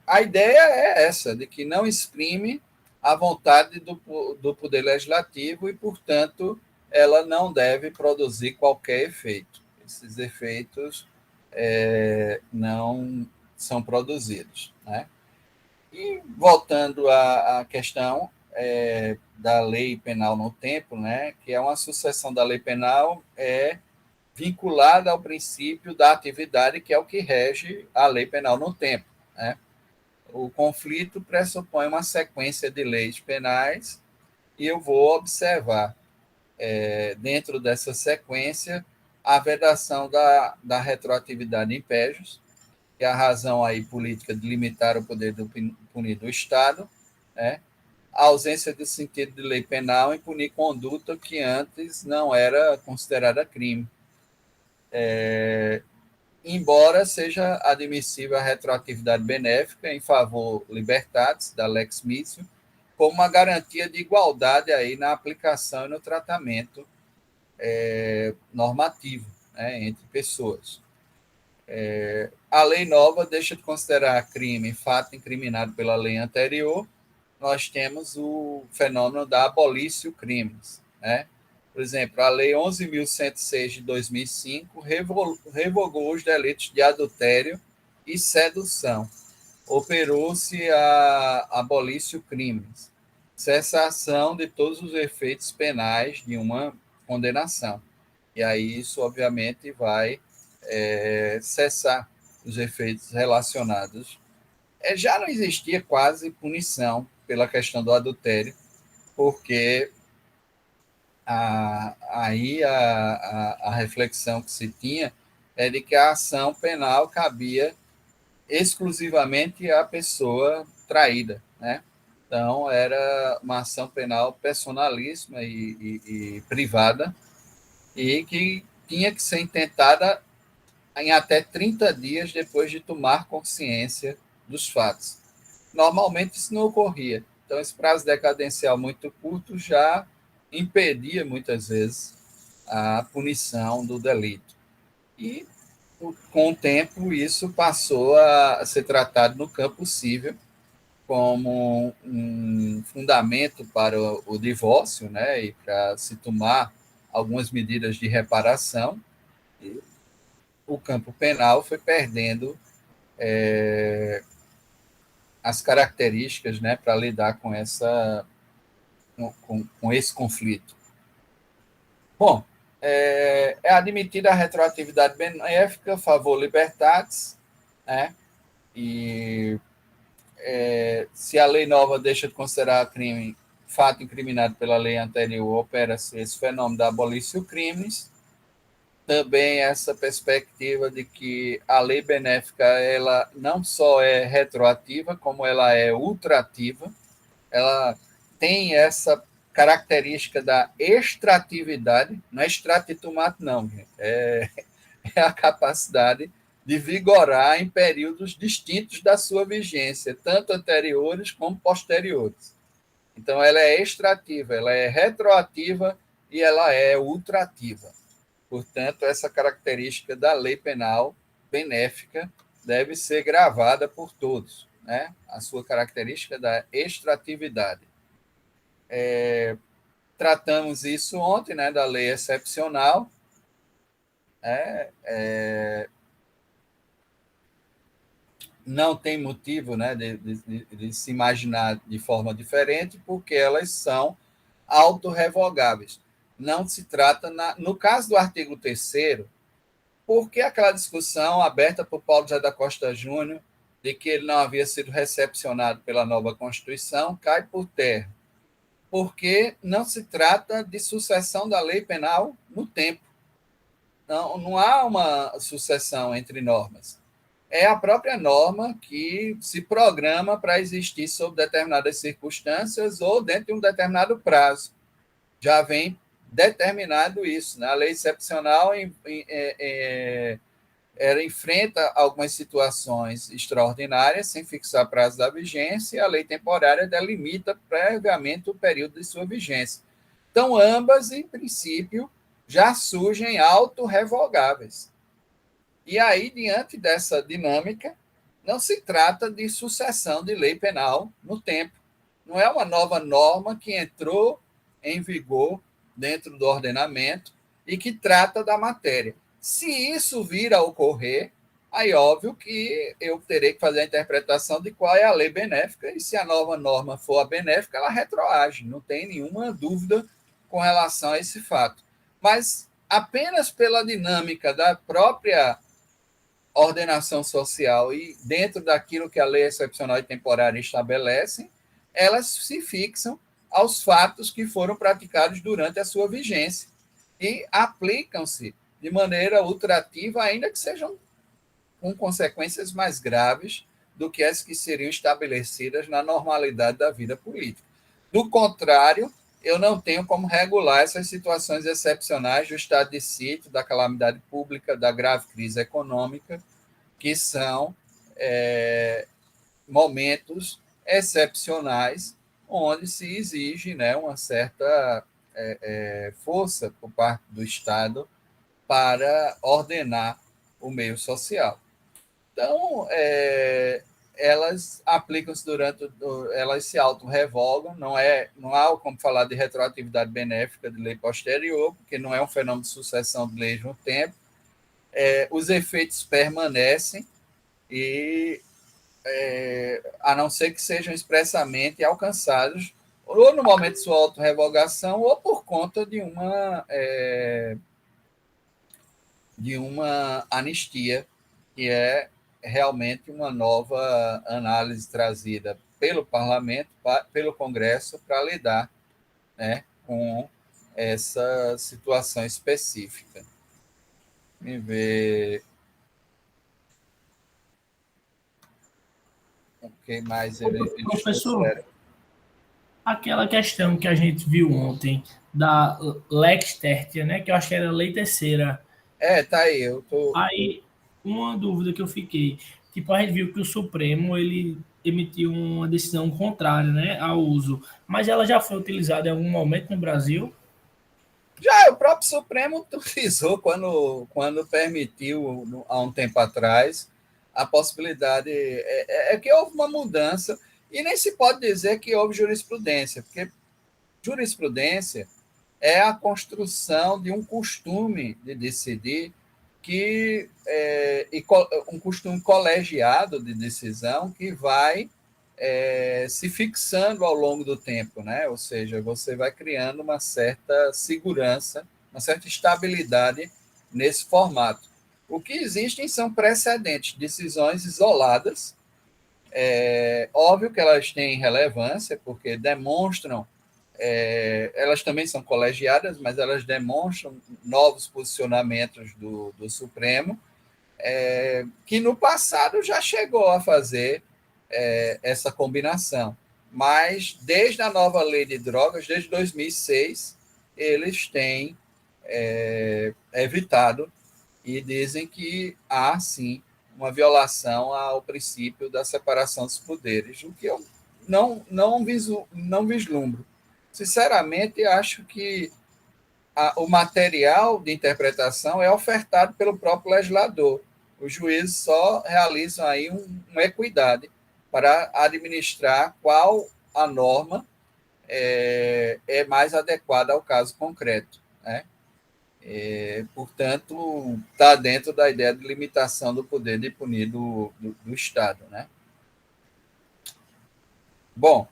a ideia é essa, de que não exprime a vontade do Poder Legislativo e, portanto, ela não deve produzir qualquer efeito. Esses efeitos não são produzidos, né? E, voltando à questão da lei penal no tempo, né, que é uma sucessão da lei penal vinculada ao princípio da atividade, que é o que rege a lei penal no tempo, né? O conflito pressupõe uma sequência de leis penais e eu vou observar, dentro dessa sequência, a vedação da retroatividade em PEJOS, que é a razão aí política de limitar o poder do punir do Estado, né? A ausência de sentido de lei penal em punir conduta que antes não era considerada crime. Embora seja admissível a retroatividade benéfica em favor libertatis, da Lex Missio, como uma garantia de igualdade aí na aplicação e no tratamento normativo, né, entre pessoas. A lei nova deixa de considerar crime fato incriminado pela lei anterior. Nós temos o fenômeno da abolício crimes, né? Por exemplo, a Lei 11.106 de 2005 revogou os delitos de adultério e sedução. Operou-se a abolício crimes, cessação de todos os efeitos penais de uma condenação. E aí isso, obviamente, vai cessar os efeitos relacionados. Já não existia quase punição pela questão do adultério, porque aí a reflexão que se tinha é de que a ação penal cabia exclusivamente à pessoa traída, né? Então, era uma ação penal personalíssima e privada, e que tinha que ser intentada em até 30 dias depois de tomar consciência dos fatos. Normalmente, isso não ocorria. Então, esse prazo decadencial muito curto já impedia, muitas vezes, a punição do delito. E, com o tempo, isso passou a ser tratado no campo civil como um fundamento para o divórcio, né, e para se tomar algumas medidas de reparação. E o campo penal foi perdendo as características, né, para lidar com esse conflito. Bom, é admitida a retroatividade benéfica, favor libertatis, né, e se a lei nova deixa de considerar crime fato incriminado pela lei anterior, opera-se esse fenômeno da abolição crimes. Também essa perspectiva de que a lei benéfica ela não só é retroativa, como ela é ultrativa. Ela tem essa característica da extratividade, não é extratitumato, não, gente. É a capacidade de vigorar em períodos distintos da sua vigência, tanto anteriores como posteriores. Então, ela é extrativa, ela é retroativa e ela é ultrativa. Portanto, essa característica da lei penal benéfica deve ser gravada por todos, né? A sua característica da extratividade. Tratamos isso ontem, né, da lei excepcional. Não tem motivo, né, de se imaginar de forma diferente, porque elas são autorrevogáveis. Não se trata, no caso do artigo 3º, porque aquela discussão aberta por Paulo José da Costa Júnior, de que ele não havia sido recepcionado pela nova Constituição, cai por terra. Porque não se trata de sucessão da lei penal no tempo. Não há uma sucessão entre normas. É a própria norma que se programa para existir sob determinadas circunstâncias ou dentro de um determinado prazo. Já vem determinado isso. Né? A lei excepcional ela enfrenta algumas situações extraordinárias sem fixar prazo da vigência, e a lei temporária delimita previamente o período de sua vigência. Então, ambas, em princípio, já surgem autorrevogáveis. E aí, diante dessa dinâmica, não se trata de sucessão de lei penal no tempo. Não é uma nova norma que entrou em vigor dentro do ordenamento e que trata da matéria. Se isso vir a ocorrer, aí óbvio que eu terei que fazer a interpretação de qual é a lei benéfica, e se a nova norma for a benéfica, ela retroage, não tem nenhuma dúvida com relação a esse fato. Mas apenas pela dinâmica da própria ordenação social e dentro daquilo que a lei excepcional e temporária estabelece, elas se fixam aos fatos que foram praticados durante a sua vigência e aplicam-se de maneira ultrativa, ainda que sejam com consequências mais graves do que as que seriam estabelecidas na normalidade da vida política. Do contrário, eu não tenho como regular essas situações excepcionais do estado de sítio, da calamidade pública, da grave crise econômica, que são momentos excepcionais onde se exige, né, uma certa força por parte do Estado para ordenar o meio social. Então, elas aplicam-se elas se auto-revogam, não há como falar de retroatividade benéfica de lei posterior, porque não é um fenômeno de sucessão de leis no tempo. Os efeitos permanecem e, a não ser que sejam expressamente alcançados ou no momento de sua auto-revogação ou por conta de uma anistia, que é realmente uma nova análise trazida pelo Parlamento, pelo Congresso, para lidar, né, com essa situação específica. Me ver o que mais eles Professor, aquela questão que a gente viu ontem da Lex Tertia, né, que eu acho que era lei terceira. Tá aí, Aí, uma dúvida que eu fiquei, tipo, a gente viu que o Supremo, ele emitiu uma decisão contrária, né, ao uso. Mas ela já foi utilizada em algum momento no Brasil? Já o próprio Supremo utilizou quando permitiu, há um tempo atrás, a possibilidade. Que houve uma mudança, e nem se pode dizer que houve jurisprudência, porque jurisprudência é a construção de um costume de decidir um costume colegiado de decisão que vai se fixando ao longo do tempo, né? Ou seja, você vai criando uma certa segurança, uma certa estabilidade nesse formato. O que existem são precedentes, decisões isoladas. Óbvio que elas têm relevância, porque demonstram, elas também são colegiadas, mas elas demonstram novos posicionamentos do Supremo, que no passado já chegou a fazer essa combinação. Mas desde a nova lei de drogas, desde 2006, eles têm evitado e dizem que há, sim, uma violação ao princípio da separação dos poderes, o que eu não vislumbro. Sinceramente, acho que o material de interpretação é ofertado pelo próprio legislador. Os juízes só realizam aí uma equidade para administrar qual a norma é mais adequada ao caso concreto, né? Portanto, está dentro da ideia de limitação do poder de punir do Estado, né? Bom,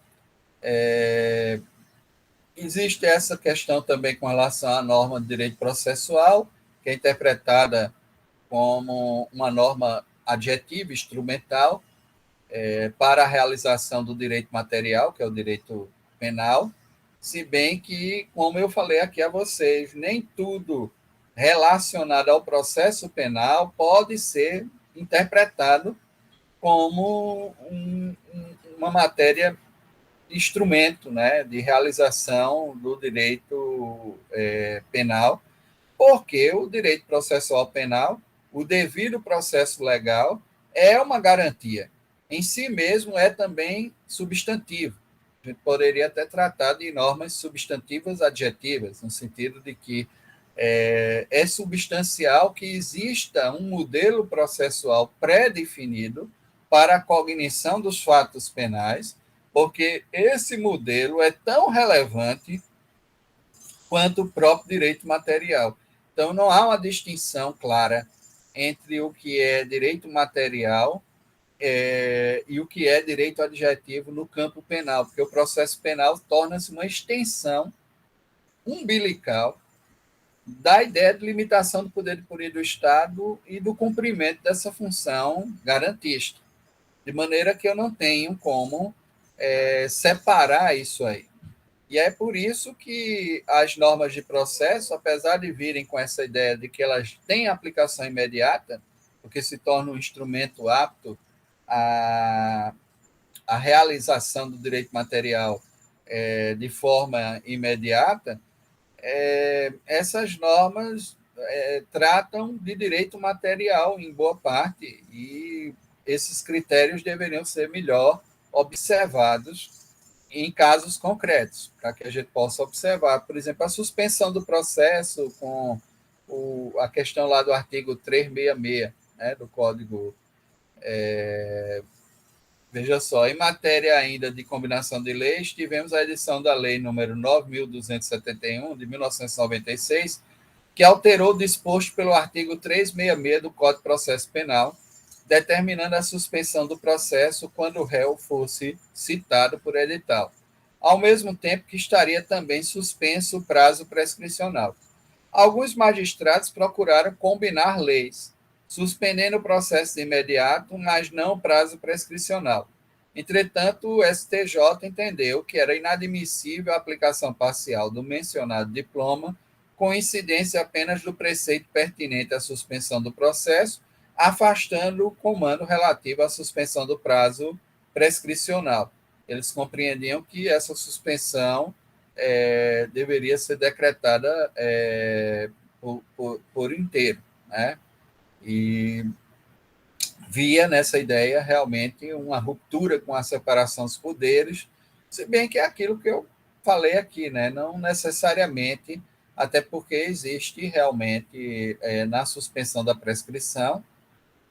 existe essa questão também com relação à norma de direito processual, que é interpretada como uma norma adjetiva, instrumental, para a realização do direito material, que é o direito penal, se bem que, como eu falei aqui a vocês, nem tudo relacionado ao processo penal pode ser interpretado como uma matéria, instrumento, né, de realização do direito penal, porque o direito processual penal, o devido processo legal, é uma garantia. Em si mesmo é também substantivo. A gente poderia até tratar de normas substantivas adjetivas, no sentido de que é substancial que exista um modelo processual pré-definido para a cognição dos fatos penais, porque esse modelo é tão relevante quanto o próprio direito material. Então, não há uma distinção clara entre o que é direito material e o que é direito adjetivo no campo penal, porque o processo penal torna-se uma extensão umbilical da ideia de limitação do poder de punir do Estado e do cumprimento dessa função garantista. De maneira que eu não tenho como separar isso aí. E é por isso que as normas de processo, apesar de virem com essa ideia de que elas têm aplicação imediata, porque se torna um instrumento apto à realização do direito material de forma imediata, essas normas tratam de direito material em boa parte, e esses critérios deveriam ser melhor observados em casos concretos, para que a gente possa observar, por exemplo, a suspensão do processo com a questão lá do artigo 366, né, do Código. Veja só, em matéria ainda de combinação de leis, tivemos a edição da Lei número 9.271, de 1996, que alterou o disposto pelo artigo 366 do Código de Processo Penal, determinando a suspensão do processo quando o réu fosse citado por edital, ao mesmo tempo que estaria também suspenso o prazo prescricional. Alguns magistrados procuraram combinar leis, suspendendo o processo de imediato, mas não o prazo prescricional. Entretanto, o STJ entendeu que era inadmissível a aplicação parcial do mencionado diploma, com incidência apenas do preceito pertinente à suspensão do processo, afastando o comando relativo à suspensão do prazo prescricional. Eles compreendiam que essa suspensão deveria ser decretada por inteiro, né? E via nessa ideia realmente uma ruptura com a separação dos poderes, se bem que é aquilo que eu falei aqui, né? Não necessariamente, até porque existe realmente na suspensão da prescrição,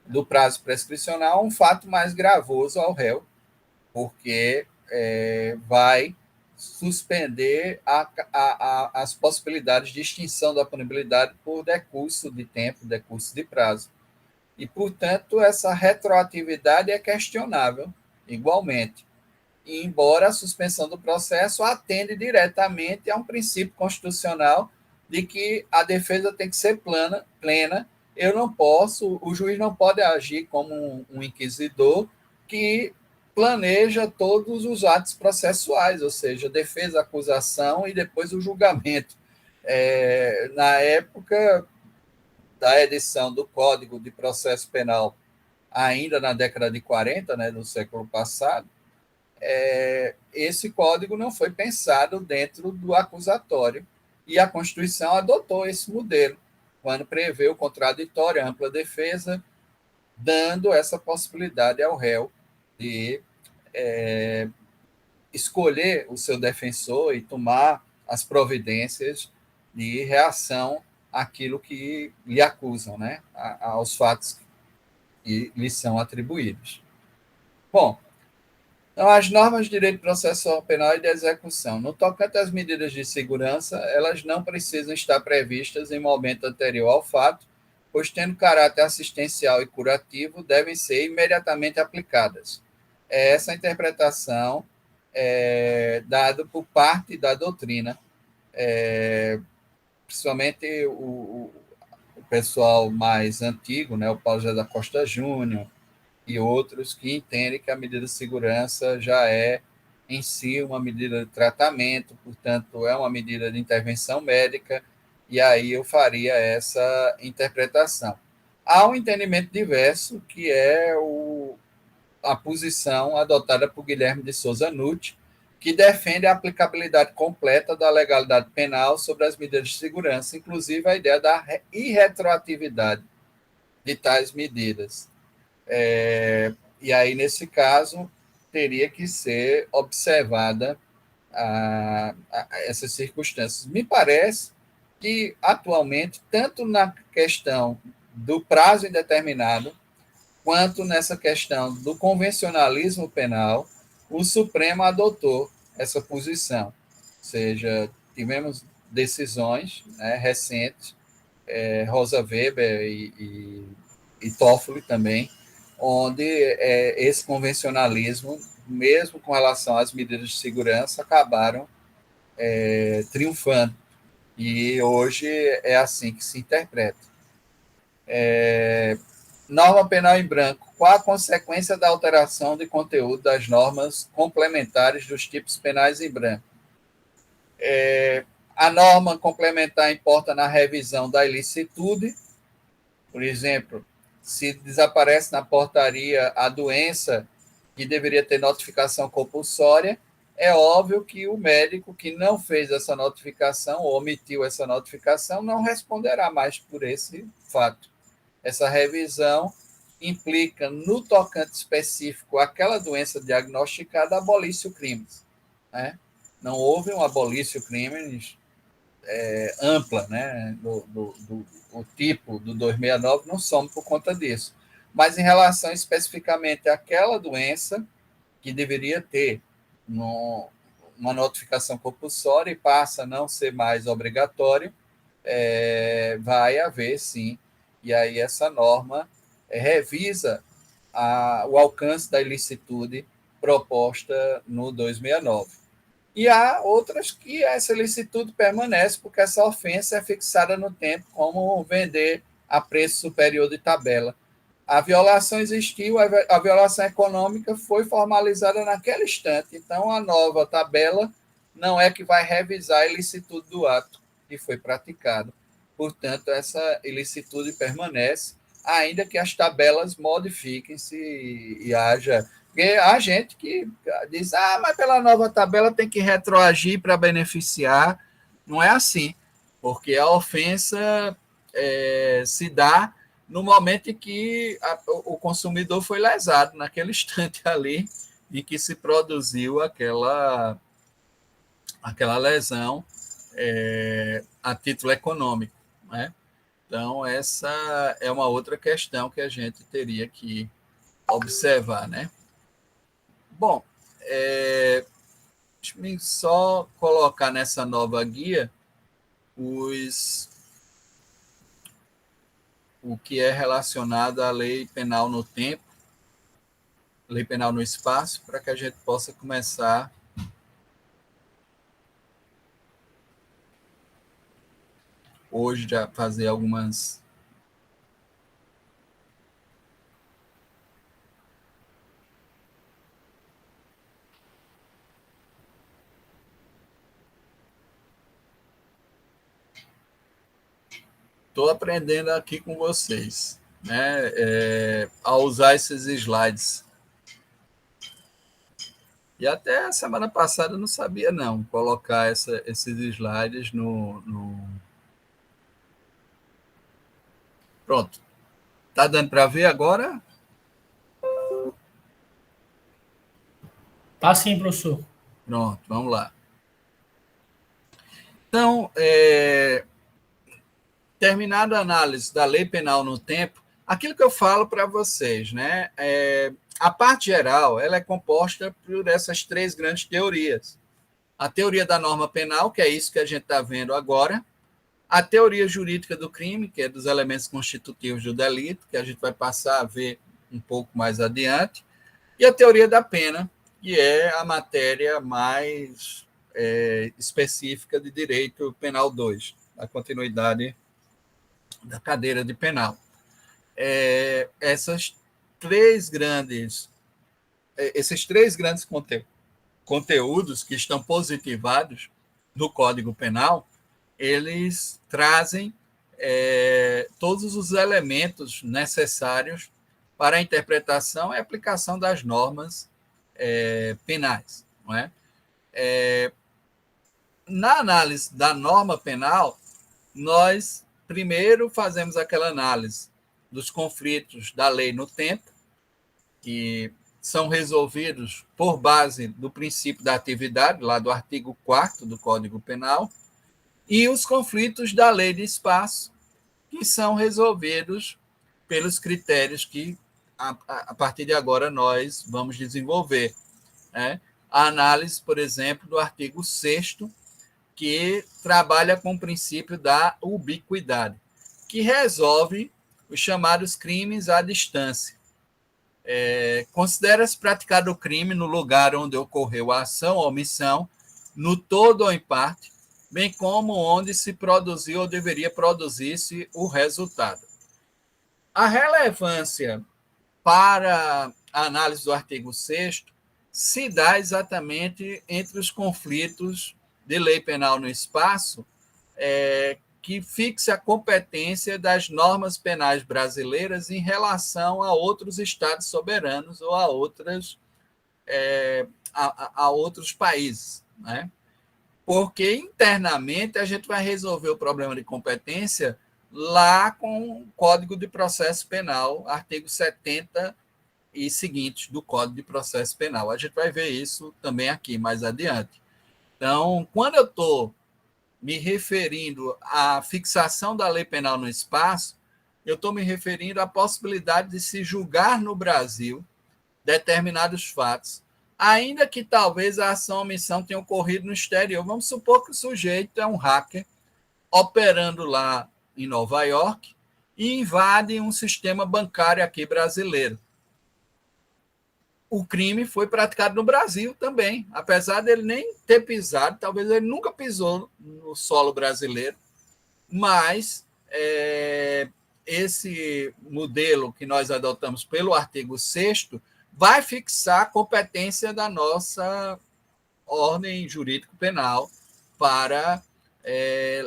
do prazo prescricional, um fato mais gravoso ao réu, porque vai suspender as possibilidades de extinção da punibilidade por decurso de tempo, decurso de prazo. E, portanto, essa retroatividade é questionável, igualmente. E, embora a suspensão do processo atende diretamente a um princípio constitucional de que a defesa tem que ser plena, eu não posso, o juiz não pode agir como um inquisidor que planeja todos os atos processuais, ou seja, defesa, acusação e depois o julgamento. Na época da edição do Código de Processo Penal, ainda na década de 40, né, do século passado, esse código não foi pensado dentro do acusatório e a Constituição adotou esse modelo, quando prevê o contraditório, a ampla defesa, dando essa possibilidade ao réu de escolher o seu defensor e tomar as providências de reação àquilo que lhe acusam, né? Aos fatos que lhe são atribuídos. Bom, então, as normas de direito processual penal e de execução. No tocante às medidas de segurança, elas não precisam estar previstas em momento anterior ao fato, pois, tendo caráter assistencial e curativo, devem ser imediatamente aplicadas. Essa interpretação dada por parte da doutrina, principalmente o pessoal mais antigo, né, o Paulo José da Costa Júnior, e outros que entendem que a medida de segurança já é, em si, uma medida de tratamento, portanto, é uma medida de intervenção médica, e aí eu faria essa interpretação. Há um entendimento diverso, que é a posição adotada por Guilherme de Souza Nutti, que defende a aplicabilidade completa da legalidade penal sobre as medidas de segurança, inclusive a ideia da irretroatividade de tais medidas. E aí, nesse caso, teria que ser observada essas circunstâncias. Me parece que, atualmente, tanto na questão do prazo indeterminado, quanto nessa questão do convencionalismo penal, o Supremo adotou essa posição. Ou seja, tivemos decisões, né, recentes, Rosa Weber e Toffoli também, onde esse convencionalismo, mesmo com relação às medidas de segurança, acabaram triunfando. E hoje é assim que se interpreta. Norma penal em branco. Qual a consequência da alteração de conteúdo das normas complementares dos tipos penais em branco? A norma complementar importa na revisão da ilicitude. Por exemplo, se desaparece na portaria a doença que deveria ter notificação compulsória, é óbvio que o médico que não fez essa notificação ou omitiu essa notificação não responderá mais por esse fato. Essa revisão implica, no tocante específico àquela doença diagnosticada, abolício crimes. Né? Não houve um abolício crimes ampla, né? O tipo do 269 não some por conta disso. Mas em relação especificamente àquela doença que deveria ter uma notificação compulsória e passa a não ser mais obrigatório, vai haver, sim. E aí essa norma revisa o alcance da ilicitude proposta no 269. E há outras que essa ilicitude permanece, porque essa ofensa é fixada no tempo, como vender a preço superior de tabela. A violação existiu, a violação econômica foi formalizada naquele instante. Então, a nova tabela não é que vai revisar a ilicitude do ato que foi praticado. Portanto, essa ilicitude permanece, ainda que as tabelas modifiquem-se e haja... Porque há gente que diz, mas pela nova tabela tem que retroagir para beneficiar. Não é assim, porque a ofensa se dá no momento em que o consumidor foi lesado, naquele instante ali em que se produziu aquela lesão a título econômico, né? Então, essa é uma outra questão que a gente teria que observar, né? Bom, deixa-me só colocar nessa nova guia o que é relacionado à lei penal no tempo, lei penal no espaço, para que a gente possa começar hoje já fazer algumas. Estou aprendendo aqui com vocês, né, a usar esses slides. E até a semana passada eu não sabia, não, colocar esses slides no... Pronto. Está dando para ver agora? Tá sim, professor. Pronto, vamos lá. Então, terminada a análise da lei penal no tempo, aquilo que eu falo para vocês, né? A parte geral ela é composta por essas três grandes teorias. A teoria da norma penal, que é isso que a gente está vendo agora, a teoria jurídica do crime, que é dos elementos constitutivos do delito, que a gente vai passar a ver um pouco mais adiante, e a teoria da pena, que é a matéria mais específica de direito penal 2, a continuidade da cadeira de penal. Esses três grandes conteúdos que estão positivados no Código Penal, eles trazem todos os elementos necessários para a interpretação e aplicação das normas penais. Não é? Na análise da norma penal, nós primeiro fazemos aquela análise dos conflitos da lei no tempo, que são resolvidos por base do princípio da atividade, lá do artigo 4º do Código Penal, e os conflitos da lei de espaço, que são resolvidos pelos critérios que, a partir de agora, nós vamos desenvolver. Né? A análise, por exemplo, do artigo 6º, que trabalha com o princípio da ubiquidade, que resolve os chamados crimes à distância. Considera-se praticado o crime no lugar onde ocorreu a ação ou omissão, no todo ou em parte, bem como onde se produziu ou deveria produzir-se o resultado. A relevância para a análise do artigo 6º se dá exatamente entre os conflitos de lei penal no espaço, que fixa a competência das normas penais brasileiras em relação a outros estados soberanos ou a outros países. Né? Porque internamente a gente vai resolver o problema de competência lá com o Código de Processo Penal, artigo 70 e seguintes do Código de Processo Penal. A gente vai ver isso também aqui mais adiante. Então, quando eu estou me referindo à fixação da lei penal no espaço, eu estou me referindo à possibilidade de se julgar no Brasil determinados fatos, ainda que talvez a ação ou omissão tenha ocorrido no exterior. Vamos supor que o sujeito é um hacker operando lá em Nova York e invade um sistema bancário aqui brasileiro. O crime foi praticado no Brasil também, apesar dele nem ter pisado, talvez ele nunca pisou no solo brasileiro, mas esse modelo que nós adotamos pelo artigo 6º vai fixar a competência da nossa ordem jurídico-penal para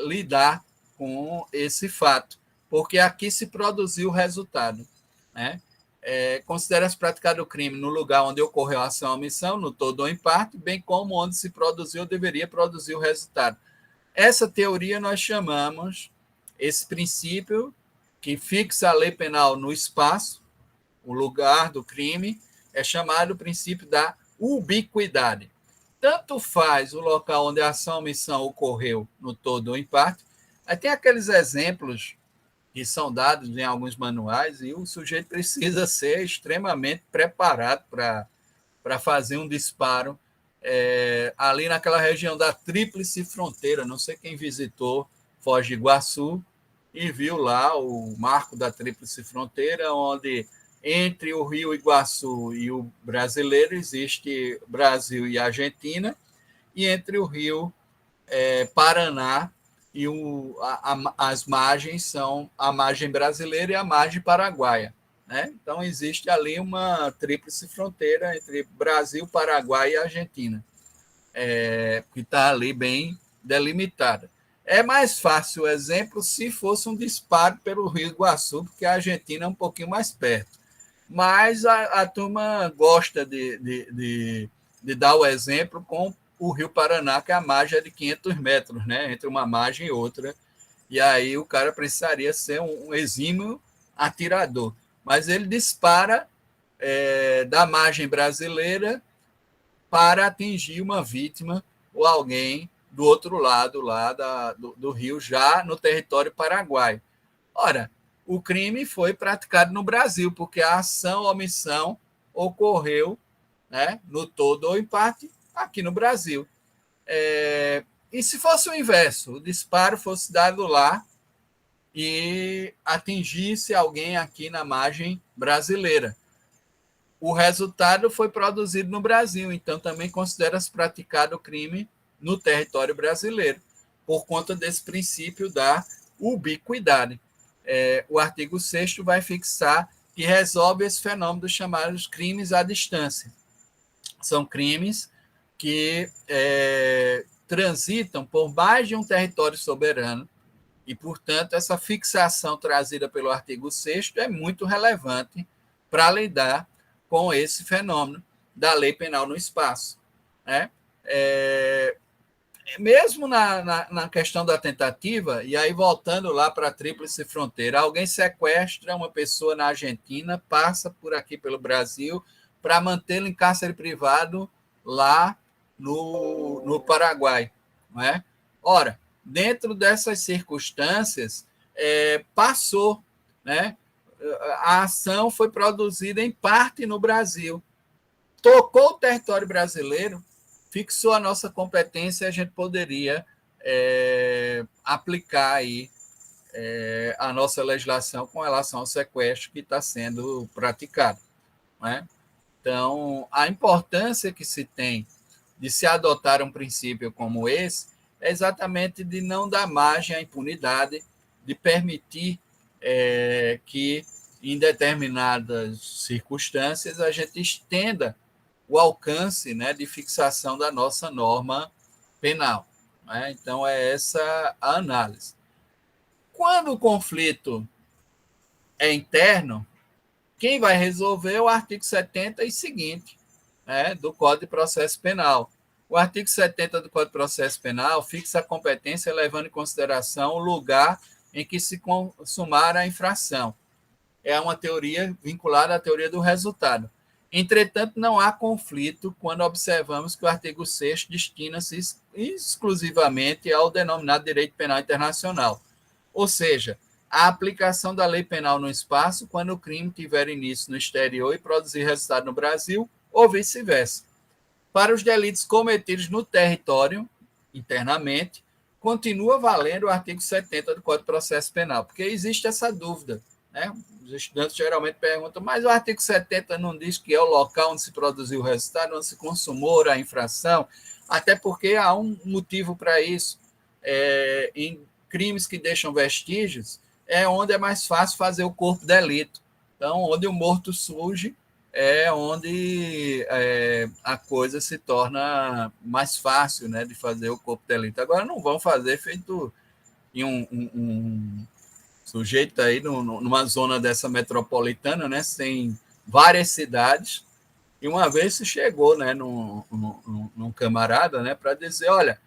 lidar com esse fato, porque aqui se produziu o resultado, né? Considera-se praticado o crime no lugar onde ocorreu a ação ou omissão, no todo ou em parte, bem como onde se produziu ou deveria produzir o resultado. Essa teoria nós chamamos, esse princípio, que fixa a lei penal no espaço, o lugar do crime, é chamado o princípio da ubiquidade. Tanto faz o local onde a ação ou omissão ocorreu no todo ou em parte. Aí tem aqueles exemplos que são dados em alguns manuais e o sujeito precisa ser extremamente preparado para fazer um disparo ali naquela região da Tríplice Fronteira. Não sei quem visitou Foz do Iguaçu e viu lá o marco da Tríplice Fronteira, onde entre o Rio Iguaçu e o Brasileiro existe Brasil e Argentina, e entre o Rio Paraná e as margens são a margem brasileira e a margem paraguaia. Né? Então, existe ali uma tríplice fronteira entre Brasil, Paraguai e Argentina, que está ali bem delimitada. É mais fácil o exemplo se fosse um disparo pelo Rio Iguaçu, porque a Argentina é um pouquinho mais perto. Mas a turma gosta de dar o exemplo com o Rio Paraná, que a margem é de 500 metros, né, entre uma margem e outra. E aí o cara precisaria ser um exímio atirador. Mas ele dispara da margem brasileira para atingir uma vítima ou alguém do outro lado lá do rio, já no território paraguaio. Ora, o crime foi praticado no Brasil, porque a ação ou omissão ocorreu, né, no todo ou em parte aqui no Brasil. E se fosse o inverso, o disparo fosse dado lá e atingisse alguém aqui na margem brasileira, o resultado foi produzido no Brasil, então também considera-se praticado o crime no território brasileiro, por conta desse princípio da ubiquidade. O artigo 6º vai fixar que resolve esse fenômeno dos chamados crimes à distância. São crimes que transitam por mais de um território soberano e, portanto, essa fixação trazida pelo artigo 6º é muito relevante para lidar com esse fenômeno da lei penal no espaço. Né? Mesmo na questão da tentativa, e aí voltando lá para a Tríplice Fronteira, alguém sequestra uma pessoa na Argentina, passa por aqui pelo Brasil, para mantê-lo em cárcere privado lá no Paraguai. Não é? Ora, dentro dessas circunstâncias, passou, né? A ação foi produzida em parte no Brasil, tocou o território brasileiro, fixou a nossa competência e a gente poderia aplicar aí a nossa legislação com relação ao sequestro que está sendo praticado. Né? Então, a importância que se tem de se adotar um princípio como esse é exatamente de não dar margem à impunidade, de permitir que, em determinadas circunstâncias, a gente estenda o alcance, né, de fixação da nossa norma penal. Né? Então, é essa a análise. Quando o conflito é interno, quem vai resolver é o artigo 70 e seguinte, né, do Código de Processo Penal. O artigo 70 do Código de Processo Penal fixa a competência levando em consideração o lugar em que se consumar a infração. É uma teoria vinculada à teoria do resultado. Entretanto, não há conflito quando observamos que o artigo 6º destina-se exclusivamente ao denominado direito penal internacional, ou seja, a aplicação da lei penal no espaço quando o crime tiver início no exterior e produzir resultado no Brasil, ou vice-versa. Para os delitos cometidos no território, internamente, continua valendo o artigo 70 do Código de Processo Penal, porque existe essa dúvida. Né? Os estudantes geralmente perguntam, mas o artigo 70 não diz que é o local onde se produziu o resultado, onde se consumou a infração, até porque há um motivo para isso. Em crimes que deixam vestígios, é onde é mais fácil fazer o corpo de delito. Então, onde o morto surge, é onde a coisa se torna mais fácil, né, de fazer o corpo de delito. Agora, não vão fazer feito em um sujeito aí numa zona dessa metropolitana, né, sem várias cidades, e uma vez se chegou, né, num camarada, né, para dizer, olha,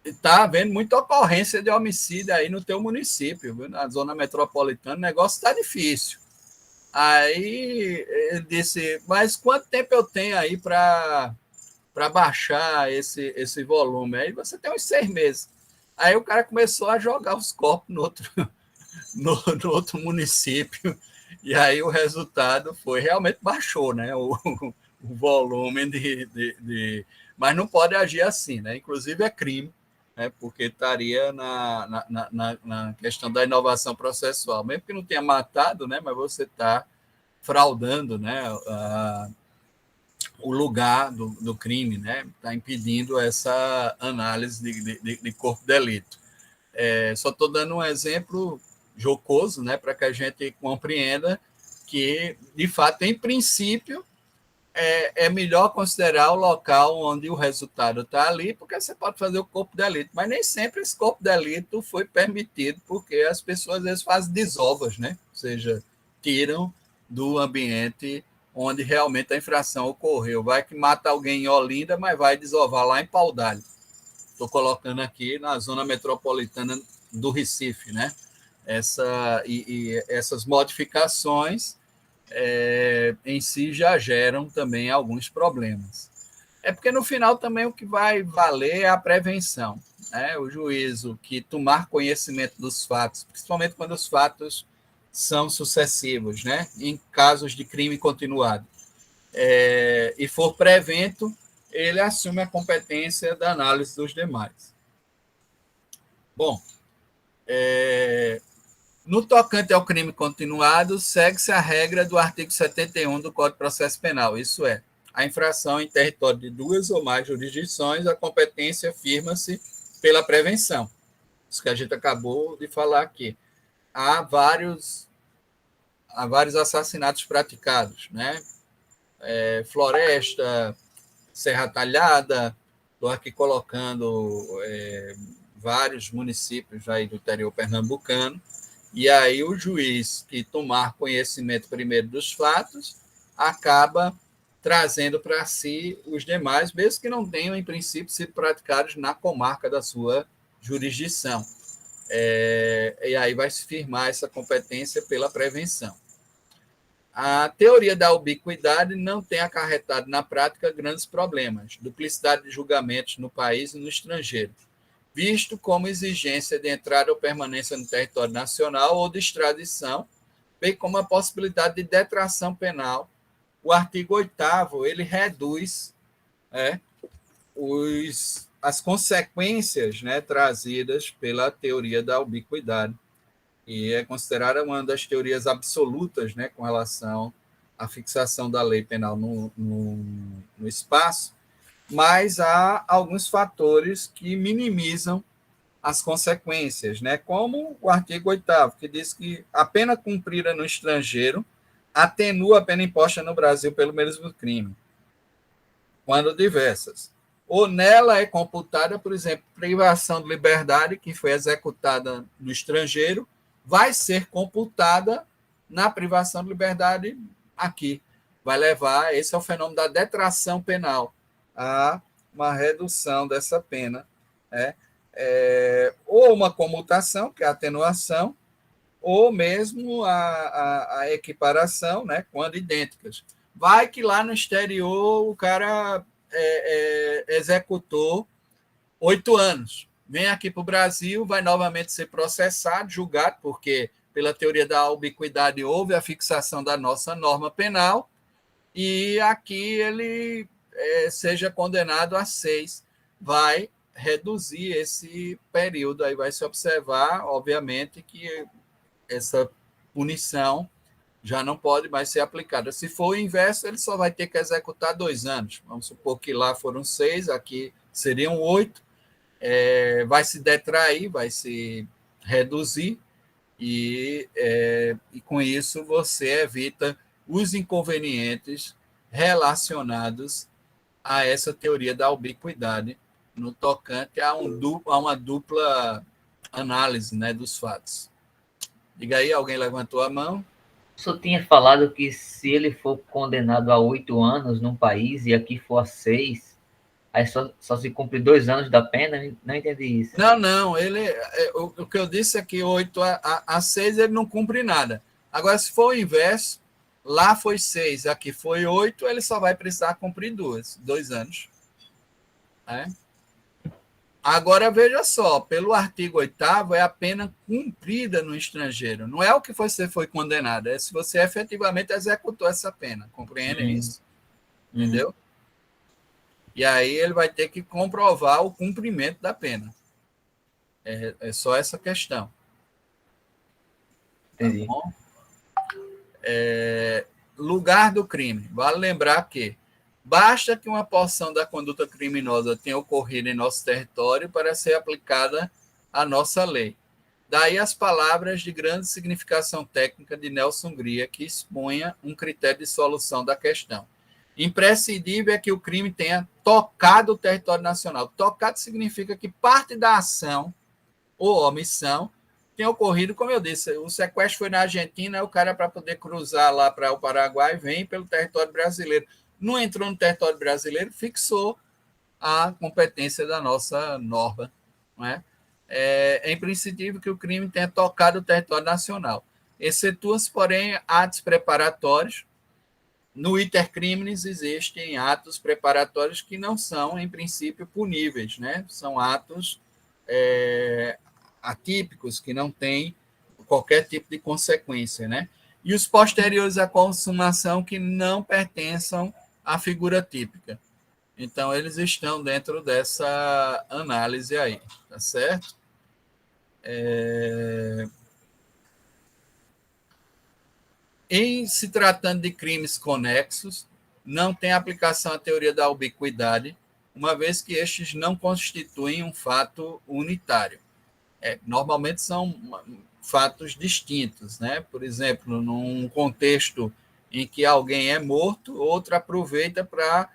está havendo muita ocorrência de homicídio aí no teu município, viu? Na zona metropolitana, o negócio está difícil. Aí ele disse, mas quanto tempo eu tenho aí para baixar esse volume? Aí você tem uns 6 meses. Aí o cara começou a jogar os corpos no outro município, e aí o resultado foi, realmente baixou, né? O volume Mas não pode agir assim, né? Inclusive é crime, né? Porque estaria na questão da inovação processual. Mesmo que não tenha matado, né? Mas você está fraudando, né? O lugar do crime, né? Está impedindo essa análise de corpo de delito. Só estou dando um exemplo jocoso, né? Para que a gente compreenda que, de fato, em princípio, é melhor considerar o local onde o resultado está ali, porque você pode fazer o corpo de delito, mas nem sempre esse corpo de delito foi permitido, porque as pessoas às vezes fazem desovas, né? Ou seja, tiram do ambiente onde realmente a infração ocorreu. Vai que mata alguém em Olinda, mas vai desovar lá em Paudalho. Estou colocando aqui na zona metropolitana do Recife, né? Essas modificações em si já geram também alguns problemas. É porque no final também o que vai valer é a prevenção, né? O juízo que tomar conhecimento dos fatos, principalmente quando os fatos são sucessivos, né? Em casos de crime continuado, e for prevento, ele assume a competência da análise dos demais. Bom, no tocante ao crime continuado, segue-se a regra do artigo 71 do Código de Processo Penal, isso é, a infração em território de 2 ou mais jurisdições, a competência firma-se pela prevenção. Isso que a gente acabou de falar aqui. Há vários assassinatos praticados, né? Floresta, Serra Talhada, estou aqui colocando vários municípios aí do interior pernambucano, e aí o juiz que tomar conhecimento primeiro dos fatos acaba trazendo para si os demais, mesmo que não tenham, em princípio, sido praticados na comarca da sua jurisdição. E aí vai se firmar essa competência pela prevenção. A teoria da ubiquidade não tem acarretado na prática grandes problemas, duplicidade de julgamentos no país e no estrangeiro, visto como exigência de entrada ou permanência no território nacional ou de extradição, bem como a possibilidade de detração penal. O artigo 8º, ele reduz as consequências, né, trazidas pela teoria da ubiquidade, e é considerada uma das teorias absolutas, né, com relação à fixação da lei penal no espaço, mas há alguns fatores que minimizam as consequências, né, como o artigo 8º, que diz que a pena cumprida no estrangeiro atenua a pena imposta no Brasil pelo mesmo crime, quando diversas. Ou nela é computada, por exemplo, privação de liberdade que foi executada no estrangeiro, vai ser computada na privação de liberdade aqui. Vai levar, esse é o fenômeno da detração penal, a uma redução dessa pena. Ou uma comutação, que é a atenuação, ou mesmo a equiparação, né, quando idênticas. Vai que lá no exterior o cara executou 8 anos. Vem aqui para o Brasil, vai novamente ser processado, julgado, porque, pela teoria da ubiquidade, houve a fixação da nossa norma penal, e aqui ele seja condenado a 6. Vai reduzir esse período, aí vai se observar, obviamente, que essa punição já não pode mais ser aplicada. Se for o inverso, ele só vai ter que executar 2 anos. Vamos supor que lá foram 6, aqui seriam 8. Vai se detrair, vai se reduzir, e com isso você evita os inconvenientes relacionados a essa teoria da ubiquidade no tocante a uma dupla análise, né, dos fatos. Diga aí, alguém levantou a mão? O senhor tinha falado que se ele for condenado a 8 anos num país e aqui for a 6, Aí só se cumpre 2 anos da pena? Não entendi isso. Não, o que eu disse é que 8 a 6 ele não cumpre nada. Agora, se for o inverso, lá foi 6, aqui foi 8, ele só vai precisar cumprir 2 anos. Né? Agora, veja só, pelo artigo 8º, é a pena cumprida no estrangeiro. Não é o que você foi condenado, é se você efetivamente executou essa pena. Compreendem isso? Entendeu? E aí ele vai ter que comprovar o cumprimento da pena. É só essa questão. Tá Entendi. bom? Lugar do crime. Vale lembrar que basta que uma porção da conduta criminosa tenha ocorrido em nosso território para ser aplicada a nossa lei. Daí as palavras de grande significação técnica de Nelson Gria, que expunha um critério de solução da questão. Imprescindível é que o crime tenha tocado o território nacional. Tocado significa que parte da ação ou omissão tem ocorrido, como eu disse, o sequestro foi na Argentina, o cara, para poder cruzar lá para o Paraguai, vem pelo território brasileiro. Não entrou no território brasileiro, fixou a competência da nossa norma. Não é? É imprescindível que o crime tenha tocado o território nacional. Excetua-se, porém, atos preparatórios. No iter criminis existem atos preparatórios que não são, em princípio, puníveis. Né? São atos atípicos, que não têm qualquer tipo de consequência, né? E os posteriores à consumação que não pertençam à figura típica. Então, eles estão dentro dessa análise aí, tá certo? Em se tratando de crimes conexos, não tem aplicação à teoria da ubiquidade, uma vez que estes não constituem um fato unitário. Normalmente são fatos distintos, né? Por exemplo, num contexto em que alguém é morto, outro aproveita para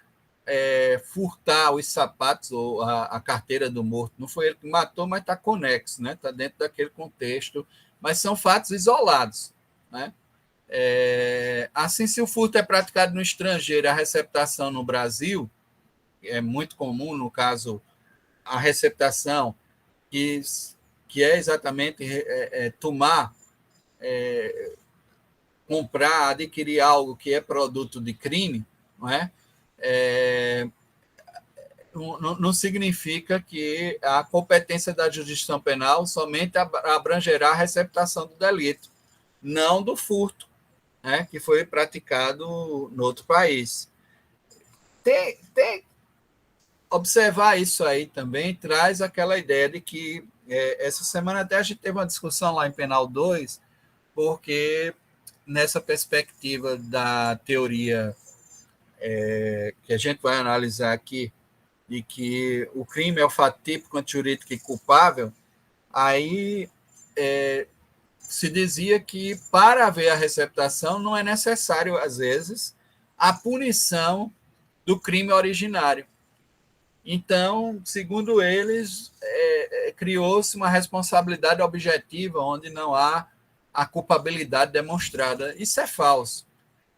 furtar os sapatos ou a carteira do morto. Não foi ele que matou, mas está conexo, né? Está dentro daquele contexto. Mas são fatos isolados, né? Assim, se o furto é praticado no estrangeiro, a receptação no Brasil é muito comum, no caso, a receptação que é exatamente tomar, comprar, adquirir algo que é produto de crime, não é? Não significa que a competência da jurisdição penal somente abrangerá a receptação do delito, não do furto, né, que foi praticado no outro país. Observar isso aí também traz aquela ideia de que essa semana até a gente teve uma discussão lá em Penal 2, porque nessa perspectiva da teoria que a gente vai analisar aqui, de que o crime é o fato típico, antijurídico e culpável, aí se dizia que para haver a receptação não é necessário, às vezes, a punição do crime originário. Então, segundo eles, criou-se uma responsabilidade objetiva onde não há a culpabilidade demonstrada. Isso é falso,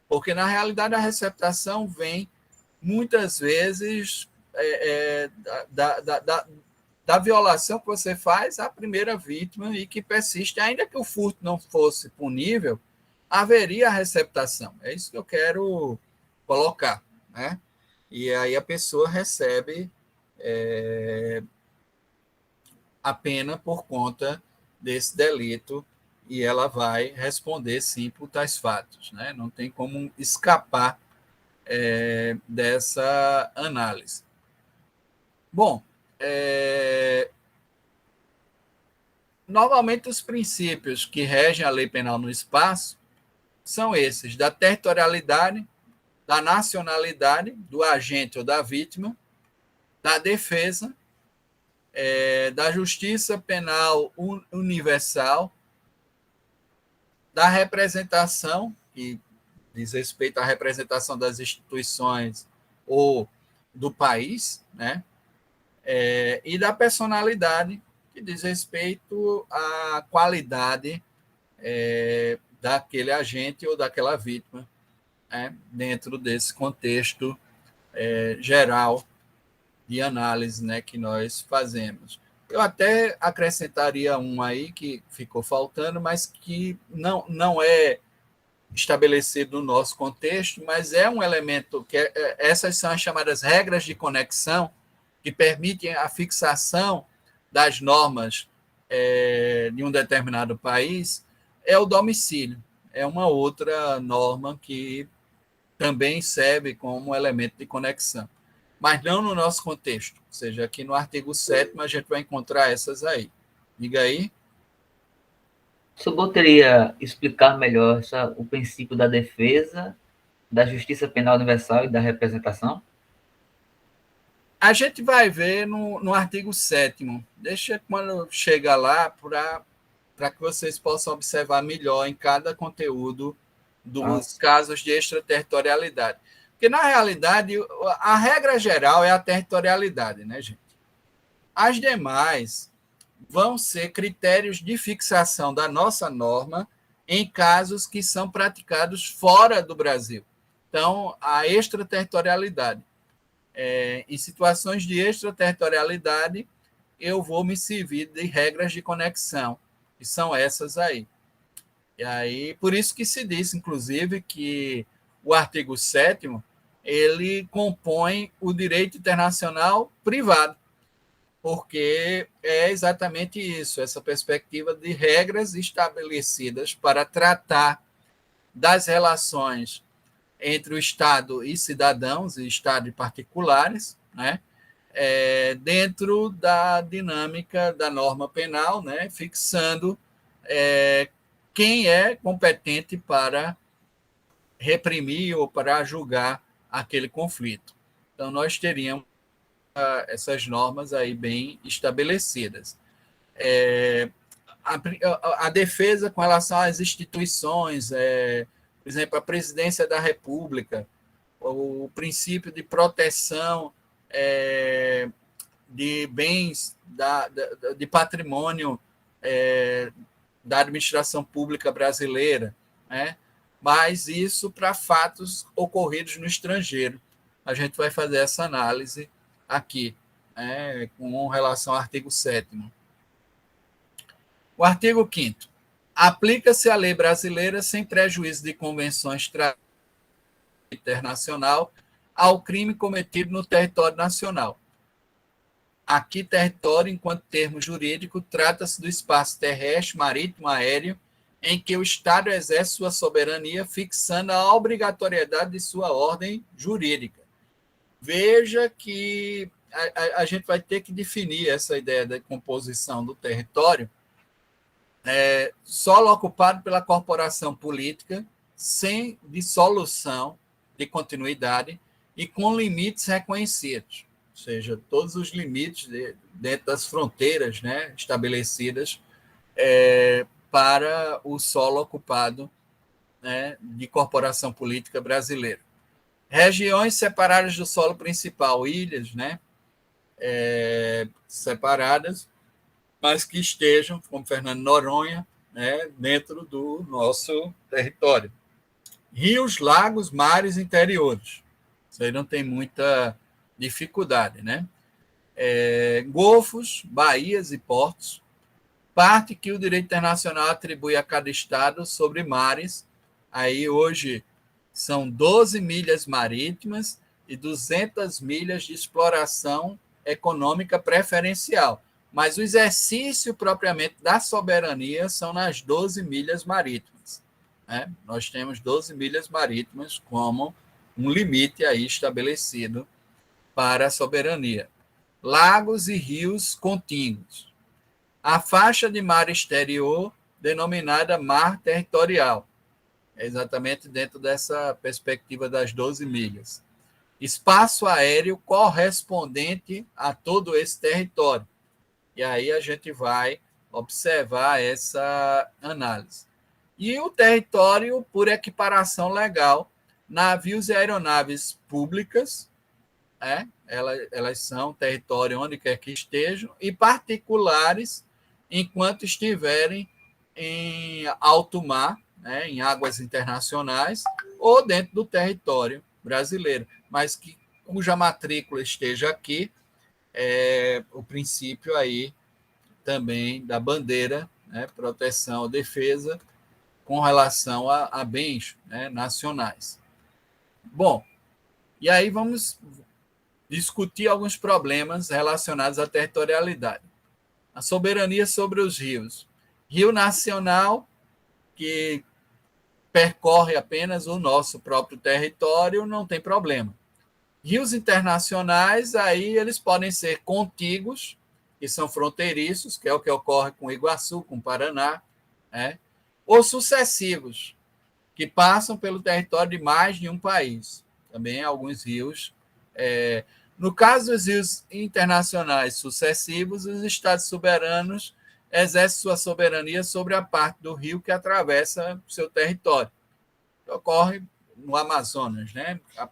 porque, na realidade, a receptação vem, muitas vezes, da violação que você faz à primeira vítima e que persiste. Ainda que o furto não fosse punível, haveria a receptação. É isso que eu quero colocar, né? E aí a pessoa recebe a pena por conta desse delito e ela vai responder, sim, por tais fatos. Né? Não tem como escapar dessa análise. Bom, normalmente os princípios que regem a lei penal no espaço são esses: da territorialidade, da nacionalidade do agente ou da vítima, da defesa, da justiça penal universal, da representação, que diz respeito à representação das instituições ou do país, né? E da personalidade, que diz respeito à qualidade daquele agente ou daquela vítima, né? Dentro desse contexto geral de análise, né, que nós fazemos. Eu até acrescentaria um aí que ficou faltando, mas que não é estabelecido no nosso contexto, mas é um elemento que essas são as chamadas regras de conexão, que permitem a fixação das normas de um determinado país, é o domicílio. É uma outra norma que também serve como elemento de conexão, mas não no nosso contexto. Ou seja, aqui no artigo 7º a gente vai encontrar essas aí. Diga aí. O senhor poderia explicar melhor o princípio da defesa, da justiça penal universal e da representação? A gente vai ver no artigo 7º. Deixa quando chega lá para que vocês possam observar melhor em cada conteúdo dos casos de extraterritorialidade. Porque, na realidade, a regra geral é a territorialidade, né, gente? As demais vão ser critérios de fixação da nossa norma em casos que são praticados fora do Brasil. Então, a extraterritorialidade. Em situações de extraterritorialidade, eu vou me servir de regras de conexão, que são essas aí. E aí, por isso que se diz, inclusive, que o artigo 7º ele compõe o direito internacional privado, porque é exatamente isso, essa perspectiva de regras estabelecidas para tratar das relações entre o Estado e cidadãos, e Estado e particulares, né? Dentro da dinâmica da norma penal, né? Fixando quem é competente para reprimir ou para julgar aquele conflito. Então, nós teríamos essas normas aí bem estabelecidas. A defesa com relação às instituições, por exemplo, a presidência da República, o princípio de proteção de bens, de patrimônio da administração pública brasileira, né? Mas isso para fatos ocorridos no estrangeiro. A gente vai fazer essa análise aqui, com relação ao artigo 7º. O artigo 5º. Aplica-se a lei brasileira sem prejuízo de convenções internacional ao crime cometido no território nacional. Aqui, território, enquanto termo jurídico, trata-se do espaço terrestre, marítimo, aéreo, em que o Estado exerce sua soberania, fixando a obrigatoriedade de sua ordem jurídica. Veja que a gente vai ter que definir essa ideia da composição do território. Solo ocupado pela corporação política, sem dissolução de continuidade e com limites reconhecidos, ou seja, todos os limites dentro das fronteiras, né, estabelecidas para o solo ocupado, né, de corporação política brasileira. Regiões separadas do solo principal, ilhas, né, separadas, mas que estejam, como Fernando Noronha, né, dentro do nosso território. Rios, lagos, mares interiores. Isso aí não tem muita dificuldade, né? Golfos, baías e portos. Parte que o direito internacional atribui a cada estado sobre mares. Aí hoje são 12 milhas marítimas e 200 milhas de exploração econômica preferencial. Mas o exercício propriamente da soberania são nas 12 milhas marítimas. Né? Nós temos 12 milhas marítimas como um limite aí estabelecido para a soberania. Lagos e rios contíguos. A faixa de mar exterior, denominada mar territorial, é exatamente dentro dessa perspectiva das 12 milhas. Espaço aéreo correspondente a todo esse território. E aí a gente vai observar essa análise. E o território, por equiparação legal, navios e aeronaves públicas, elas são território onde quer que estejam, e particulares, enquanto estiverem em alto mar, em águas internacionais, ou dentro do território brasileiro, mas cuja matrícula esteja aqui, o princípio aí também da bandeira, né, proteção, defesa, com relação a bens, né, nacionais. Bom, e aí vamos discutir alguns problemas relacionados à territorialidade. A soberania sobre os rios. Rio nacional, que percorre apenas o nosso próprio território, não tem problema. Rios internacionais, aí eles podem ser contíguos, que são fronteiriços, que é o que ocorre com Iguaçu, com Paraná, né? Ou sucessivos, que passam pelo território de mais de um país. Também alguns rios. No caso dos rios internacionais sucessivos, os estados soberanos exercem sua soberania sobre a parte do rio que atravessa o seu território. Ocorre no Amazonas, né? Há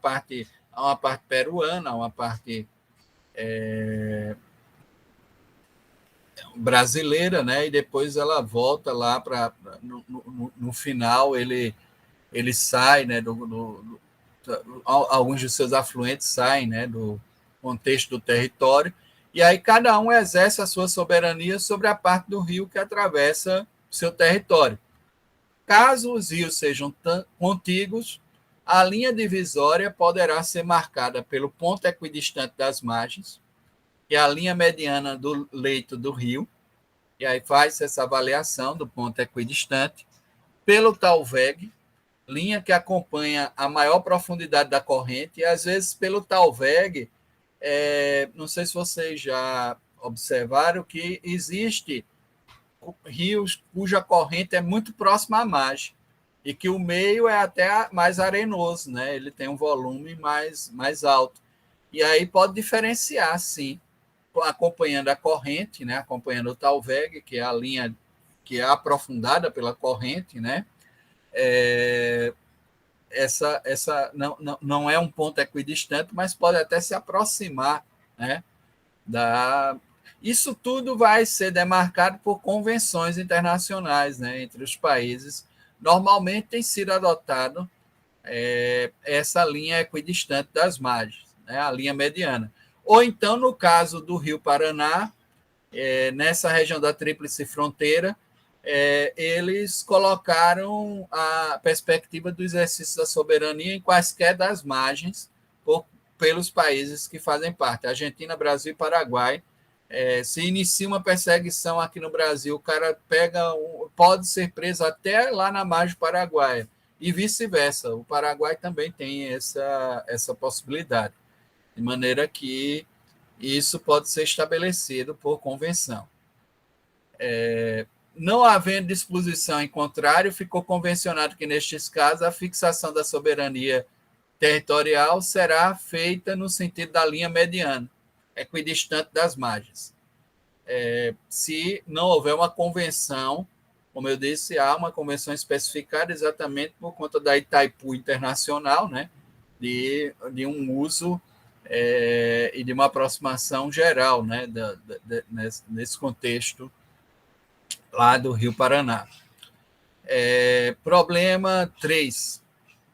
uma parte peruana, uma parte brasileira, né? E depois ela volta lá para no final ele sai, né? Alguns de seus afluentes saem, né? Do contexto do território, e aí cada um exerce a sua soberania sobre a parte do rio que atravessa o seu território. Caso os rios sejam contíguos, a linha divisória poderá ser marcada pelo ponto equidistante das margens, que é a linha mediana do leito do rio, e aí faz essa avaliação do ponto equidistante, pelo talveg, linha que acompanha a maior profundidade da corrente, e às vezes pelo talveg, não sei se vocês já observaram que existe rios cuja corrente é muito próxima à margem e que o meio é até mais arenoso, né? Ele tem um volume mais alto. E aí pode diferenciar, sim, acompanhando a corrente, né? Acompanhando o talveg, que é a linha que é aprofundada pela corrente, né? Essa não é um ponto equidistante, mas pode até se aproximar, né? Isso tudo vai ser demarcado por convenções internacionais, né, entre os países. Normalmente tem sido adotado essa linha equidistante das margens, né, a linha mediana. Ou então, no caso do Rio Paraná, nessa região da Tríplice Fronteira, eles colocaram a perspectiva do exercício da soberania em quaisquer das margens pelos países que fazem parte, Argentina, Brasil e Paraguai. Se inicia uma perseguição aqui no Brasil, o cara pode ser preso até lá na margem paraguaia, e vice-versa. O Paraguai também tem essa possibilidade, de maneira que isso pode ser estabelecido por convenção. Não havendo disposição em contrário, ficou convencionado que, nestes casos, a fixação da soberania territorial será feita no sentido da linha mediana, equidistante das margens. Se não houver uma convenção, como eu disse, há uma convenção especificada exatamente por conta da Itaipu Internacional, né, de um uso e de uma aproximação geral, né, nesse contexto lá do Rio Paraná. Problema 3.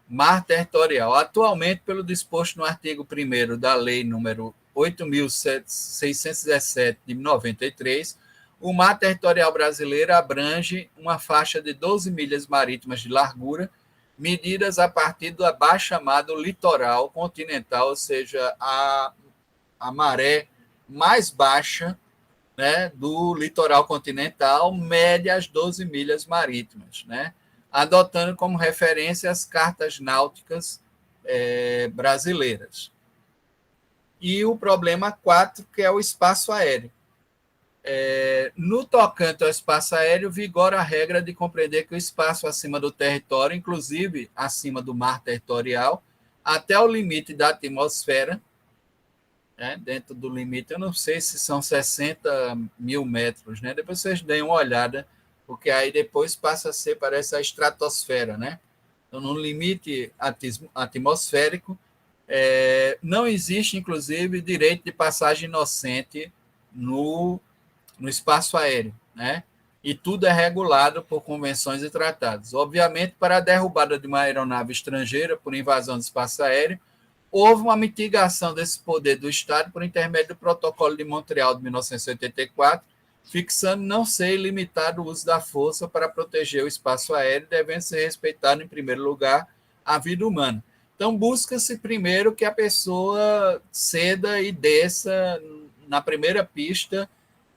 Mar territorial. Atualmente, pelo disposto no artigo 1º da Lei número 8.617, de 93, o mar territorial brasileiro abrange uma faixa de 12 milhas marítimas de largura, medidas a partir do abaixo chamado litoral continental, ou seja, a maré mais baixa, né, do litoral continental, mede as 12 milhas marítimas, né, adotando como referência as cartas náuticas brasileiras. E o problema 4, que é o espaço aéreo. No tocante ao espaço aéreo, vigora a regra de compreender que o espaço acima do território, inclusive acima do mar territorial, até o limite da atmosfera, né, dentro do limite, eu não sei se são 60 mil metros, né? Depois vocês deem uma olhada, porque aí depois passa a ser, parece, a estratosfera, né? Então, no limite atmosférico, não existe, inclusive, direito de passagem inocente no espaço aéreo, né? E tudo é regulado por convenções e tratados. Obviamente, para a derrubada de uma aeronave estrangeira por invasão do espaço aéreo, houve uma mitigação desse poder do Estado por intermédio do Protocolo de Montreal de 1984, fixando não ser ilimitado o uso da força para proteger o espaço aéreo, devendo ser respeitado, em primeiro lugar, a vida humana. Então, busca-se primeiro que a pessoa ceda e desça na primeira pista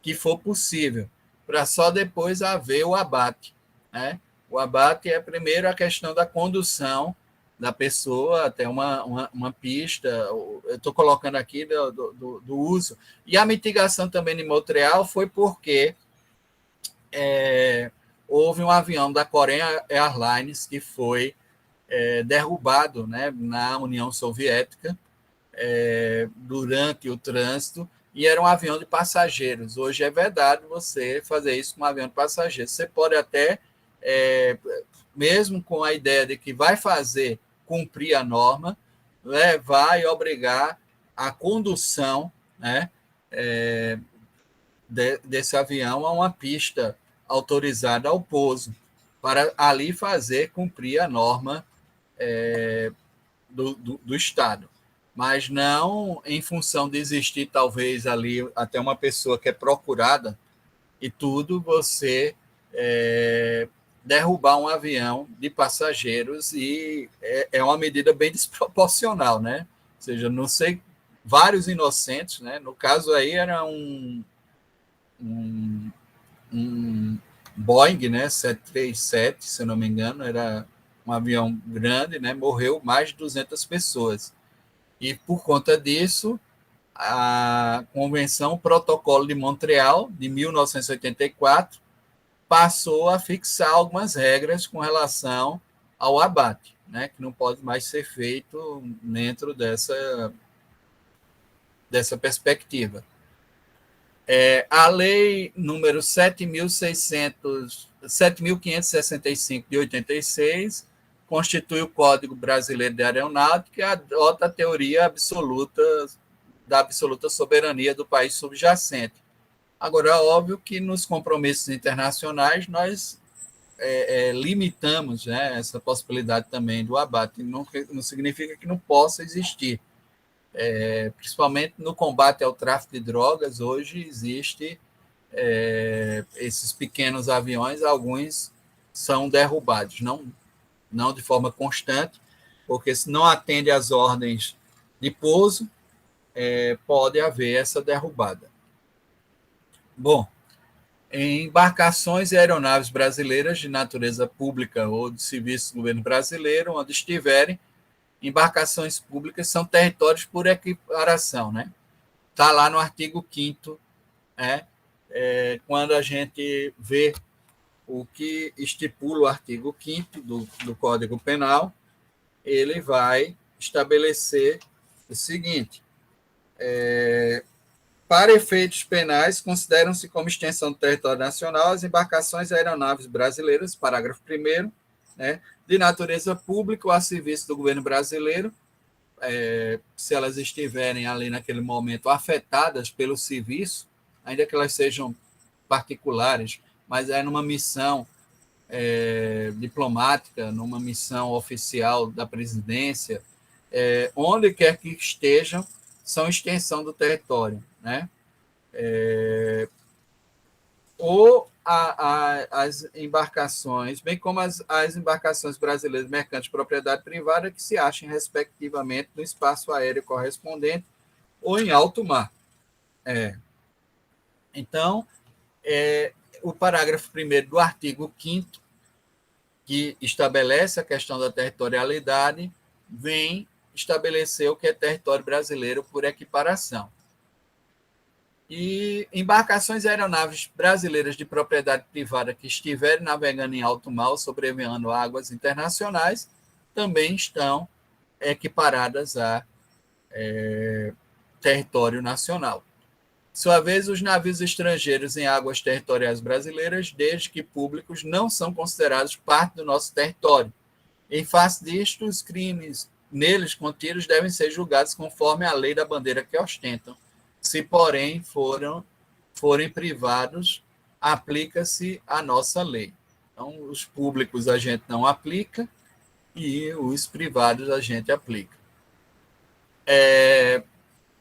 que for possível, para só depois haver o abate, né? O abate é primeiro a questão da condução da pessoa até uma pista. Eu estou colocando aqui do uso. E a mitigação também em Montreal foi porque houve um avião da Korean Airlines que foi derrubado, né, na União Soviética durante o trânsito, e era um avião de passageiros. Hoje é verdade você fazer isso com um avião de passageiros. Você pode até, mesmo com a ideia de que vai fazer cumprir a norma, levar e obrigar a condução, né, desse avião a uma pista autorizada ao pouso, para ali fazer cumprir a norma do Estado. Mas não em função de existir, talvez, ali até uma pessoa que é procurada e tudo, você derrubar um avião de passageiros, e é uma medida bem desproporcional, né? Ou seja, não sei, vários inocentes, né? No caso aí era um Boeing, né? 737, se eu não me engano, era um avião grande, né? Morreu mais de 200 pessoas. E por conta disso, a Convenção Protocolo de Montreal, de 1984, passou a fixar algumas regras com relação ao abate, né, que não pode mais ser feito dentro dessa perspectiva. A lei número 7.565 de 86 constitui o Código Brasileiro de Aeronáutica e adota a teoria da absoluta soberania do país subjacente. Agora, é óbvio que nos compromissos internacionais nós limitamos, né, essa possibilidade também do abate. Não significa que não possa existir. Principalmente no combate ao tráfico de drogas, hoje existe esses pequenos aviões, alguns são derrubados, não de forma constante, porque se não atende às ordens de pouso, pode haver essa derrubada. Bom, em embarcações e aeronaves brasileiras de natureza pública ou de serviço do governo brasileiro, onde estiverem, embarcações públicas são territórios por equiparação, né? Está lá no artigo 5º, né? Quando a gente vê o que estipula o artigo 5º do Código Penal, ele vai estabelecer o seguinte: para efeitos penais, consideram-se como extensão do território nacional as embarcações e aeronaves brasileiras, parágrafo 1º, né, de natureza pública ou a serviço do governo brasileiro, se elas estiverem ali naquele momento afetadas pelo serviço, ainda que elas sejam particulares, mas numa missão diplomática, numa missão oficial da presidência, onde quer que estejam, são extensão do território, né? Ou as embarcações, bem como as embarcações brasileiras mercantes de propriedade privada que se achem, respectivamente, no espaço aéreo correspondente ou em alto mar. Então, o parágrafo 1º do artigo 5º, que estabelece a questão da territorialidade, vem estabelecer o que é território brasileiro por equiparação. E embarcações e aeronaves brasileiras de propriedade privada que estiverem navegando em alto mar ou sobrevoando águas internacionais também estão equiparadas a território nacional. Por sua vez, os navios estrangeiros em águas territoriais brasileiras, desde que públicos, não são considerados parte do nosso território. Em face disto, os crimes neles contidos devem ser julgados conforme a lei da bandeira que ostentam. Se, porém, forem privados, aplica-se a nossa lei. Então, os públicos a gente não aplica e os privados a gente aplica.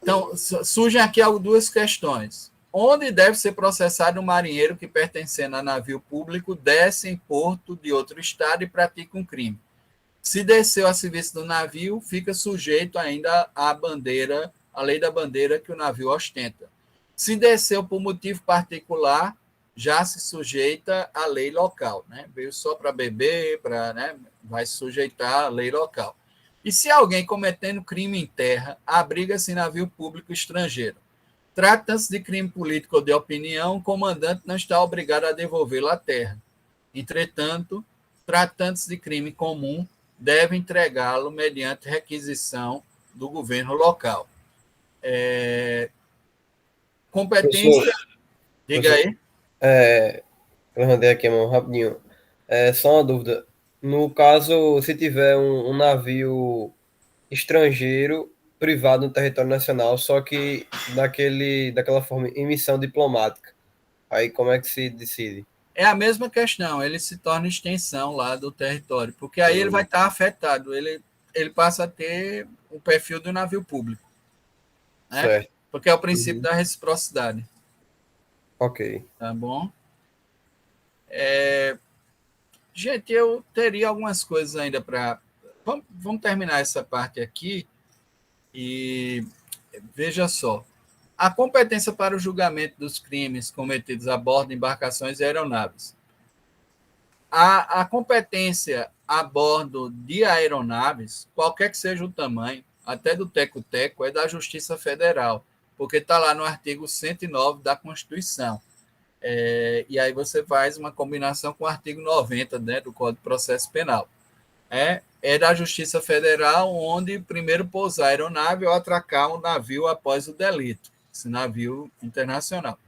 Então, surgem aqui duas questões. Onde deve ser processado um marinheiro que, pertencendo a navio público, desce em porto de outro estado e pratica um crime? Se desceu a serviço do navio, fica sujeito ainda à bandeira, à lei da bandeira que o navio ostenta. Se desceu por motivo particular, já se sujeita à lei local, né? Veio só para beber, né? Vai se sujeitar à lei local. E se alguém cometendo crime em terra, abriga-se em navio público estrangeiro. Trata-se de crime político ou de opinião, o comandante não está obrigado a devolvê-lo à terra. Entretanto, tratando-se de crime comum, deve entregá-lo mediante requisição do governo local. Competência. Professor, Diga aí. Eu mandei aqui a mão rapidinho. Só uma dúvida. No caso, se tiver um navio estrangeiro privado no território nacional, só que daquela forma, em missão diplomática, aí como é que se decide? É a mesma questão, ele se torna extensão lá do território, porque aí ele vai estar afetado, ele passa a ter o perfil do navio público, né? Certo. Porque é o princípio da reciprocidade. Ok. Tá bom? Gente, eu teria algumas coisas ainda para... Vamos terminar essa parte aqui e veja só. A competência para o julgamento dos crimes cometidos a bordo de embarcações e aeronaves. A competência a bordo de aeronaves, qualquer que seja o tamanho, até do teco-teco, é da Justiça Federal, porque está lá no artigo 109 da Constituição. E aí você faz uma combinação com o artigo 90, né, do Código de Processo Penal. É da Justiça Federal, onde primeiro pousar a aeronave ou atracar um navio após o delito, esse navio internacional.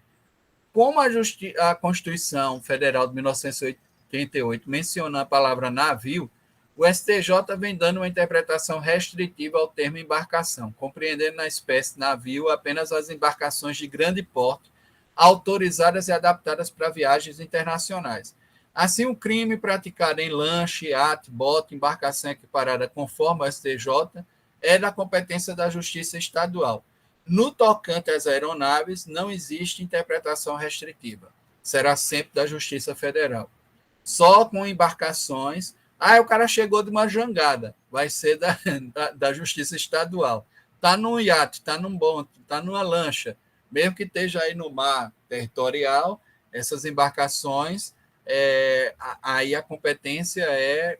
Como a Constituição Federal de 1988 menciona a palavra navio, o STJ vem dando uma interpretação restritiva ao termo embarcação, compreendendo na espécie navio apenas as embarcações de grande porte, autorizadas e adaptadas para viagens internacionais. Assim, o crime praticado em lanche, iate, bote, embarcação equiparada conforme o STJ é da competência da Justiça Estadual. No tocante às aeronaves, não existe interpretação restritiva. Será sempre da Justiça Federal. Só com embarcações. O cara chegou de uma jangada. Vai ser da Justiça Estadual. Está num iate, está num bonde, está numa lancha. Mesmo que esteja aí no mar territorial, essas embarcações, aí a competência é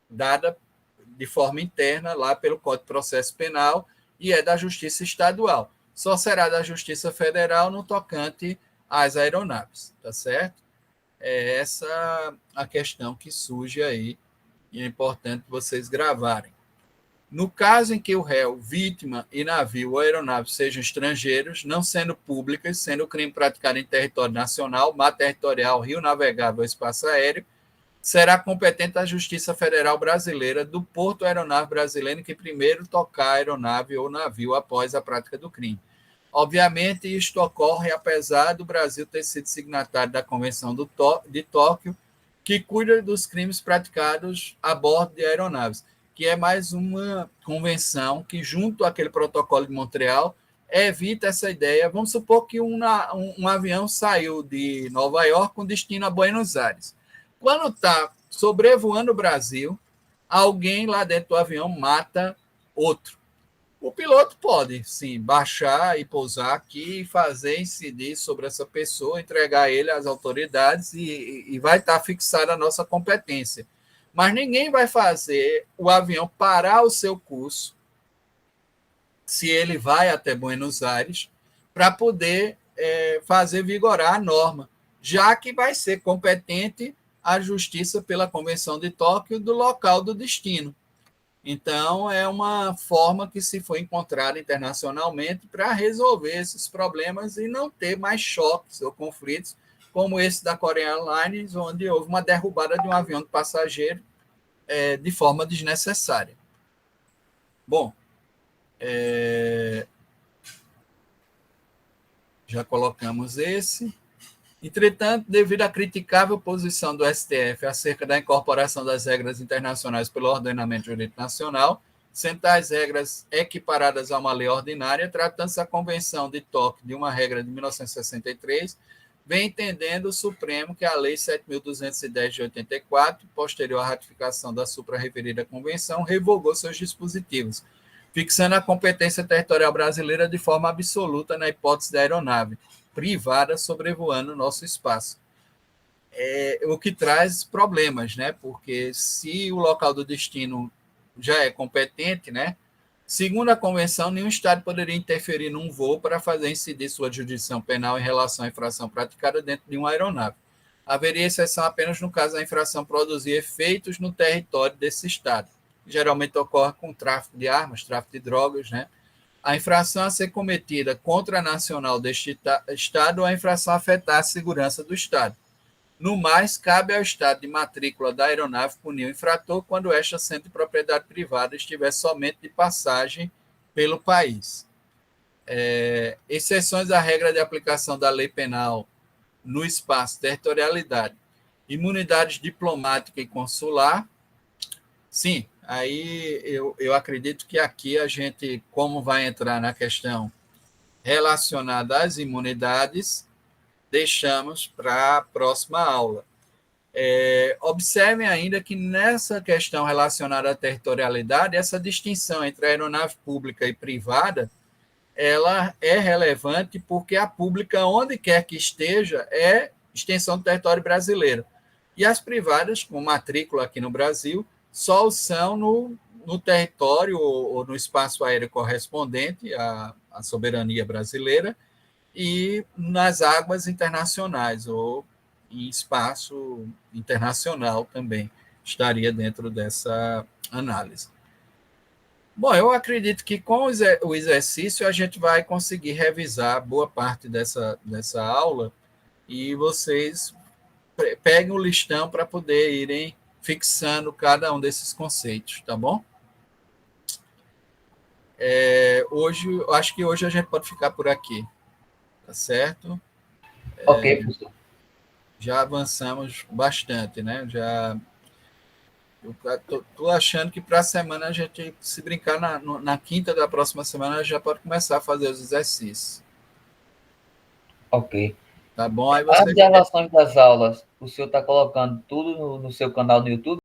dada de forma interna lá pelo Código de Processo Penal e é da Justiça Estadual. Só será da Justiça Federal no tocante às aeronaves, tá certo? É essa a questão que surge aí e é importante vocês gravarem. No caso em que o réu, vítima e navio ou aeronave sejam estrangeiros, não sendo públicas, sendo o crime praticado em território nacional, mar territorial, rio navegável ou espaço aéreo, será competente a Justiça Federal Brasileira do Porto Aeronave Brasileiro que primeiro tocar a aeronave ou navio após a prática do crime. Obviamente, isto ocorre apesar do Brasil ter sido signatário da Convenção de Tóquio, que cuida dos crimes praticados a bordo de aeronaves, que é mais uma convenção que, junto àquele protocolo de Montreal, evita essa ideia. Vamos supor que um avião saiu de Nova York com destino a Buenos Aires. Quando está sobrevoando o Brasil, alguém lá dentro do avião mata outro. O piloto pode, sim, baixar e pousar aqui e fazer incidir sobre essa pessoa, entregar ele às autoridades e vai estar fixada a nossa competência. Mas ninguém vai fazer o avião parar o seu curso, se ele vai até Buenos Aires, para poder fazer vigorar a norma, já que vai ser competente a justiça pela Convenção de Tóquio do local do destino. Então, é uma forma que se foi encontrada internacionalmente para resolver esses problemas e não ter mais choques ou conflitos como esse da Korean Airlines, onde houve uma derrubada de um avião de passageiro de forma desnecessária. Bom, já colocamos esse. Entretanto, devido à criticável posição do STF acerca da incorporação das regras internacionais pelo ordenamento jurídico nacional, sendo tais regras equiparadas a uma lei ordinária, tratando-se a Convenção de Toque de uma regra de 1963, vem entendendo o Supremo que a Lei 7.210 de 84, posterior à ratificação da supra-referida convenção, revogou seus dispositivos, fixando a competência territorial brasileira de forma absoluta na hipótese da aeronave privada sobrevoando o nosso espaço. O que traz problemas, né? Porque se o local do destino já é competente, né? Segundo a convenção, nenhum Estado poderia interferir num voo para fazer incidir sua jurisdição penal em relação à infração praticada dentro de uma aeronave. Haveria exceção apenas no caso da infração produzir efeitos no território desse Estado. Geralmente ocorre com tráfico de armas, tráfico de drogas, né? A infração a ser cometida contra a nacional deste Estado ou a infração afetar a segurança do Estado. No mais, cabe ao Estado de matrícula da aeronave punir o infrator quando esta, sendo de propriedade privada, estiver somente de passagem pelo país. Exceções à regra de aplicação da lei penal no espaço, territorialidade, imunidades diplomática e consular. Sim, aí eu acredito que aqui a gente, como vai entrar na questão relacionada às imunidades, deixamos para a próxima aula. Observem ainda que nessa questão relacionada à territorialidade, essa distinção entre a aeronave pública e privada, ela é relevante porque a pública, onde quer que esteja, é extensão do território brasileiro. E as privadas, com matrícula aqui no Brasil, só são no território ou no espaço aéreo correspondente à soberania brasileira, e nas águas internacionais, ou em espaço internacional também, estaria dentro dessa análise. Bom, eu acredito que com o exercício a gente vai conseguir revisar boa parte dessa aula e vocês peguem o listão para poder irem fixando cada um desses conceitos, tá bom? Acho que hoje a gente pode ficar por aqui. Tá certo? Ok, professor. Já avançamos bastante, né? Eu tô achando que para a semana a gente, se brincar na quinta da próxima semana, já pode começar a fazer os exercícios. Ok. Tá bom? Aí As você... gravações das aulas, o senhor está colocando tudo no seu canal no YouTube?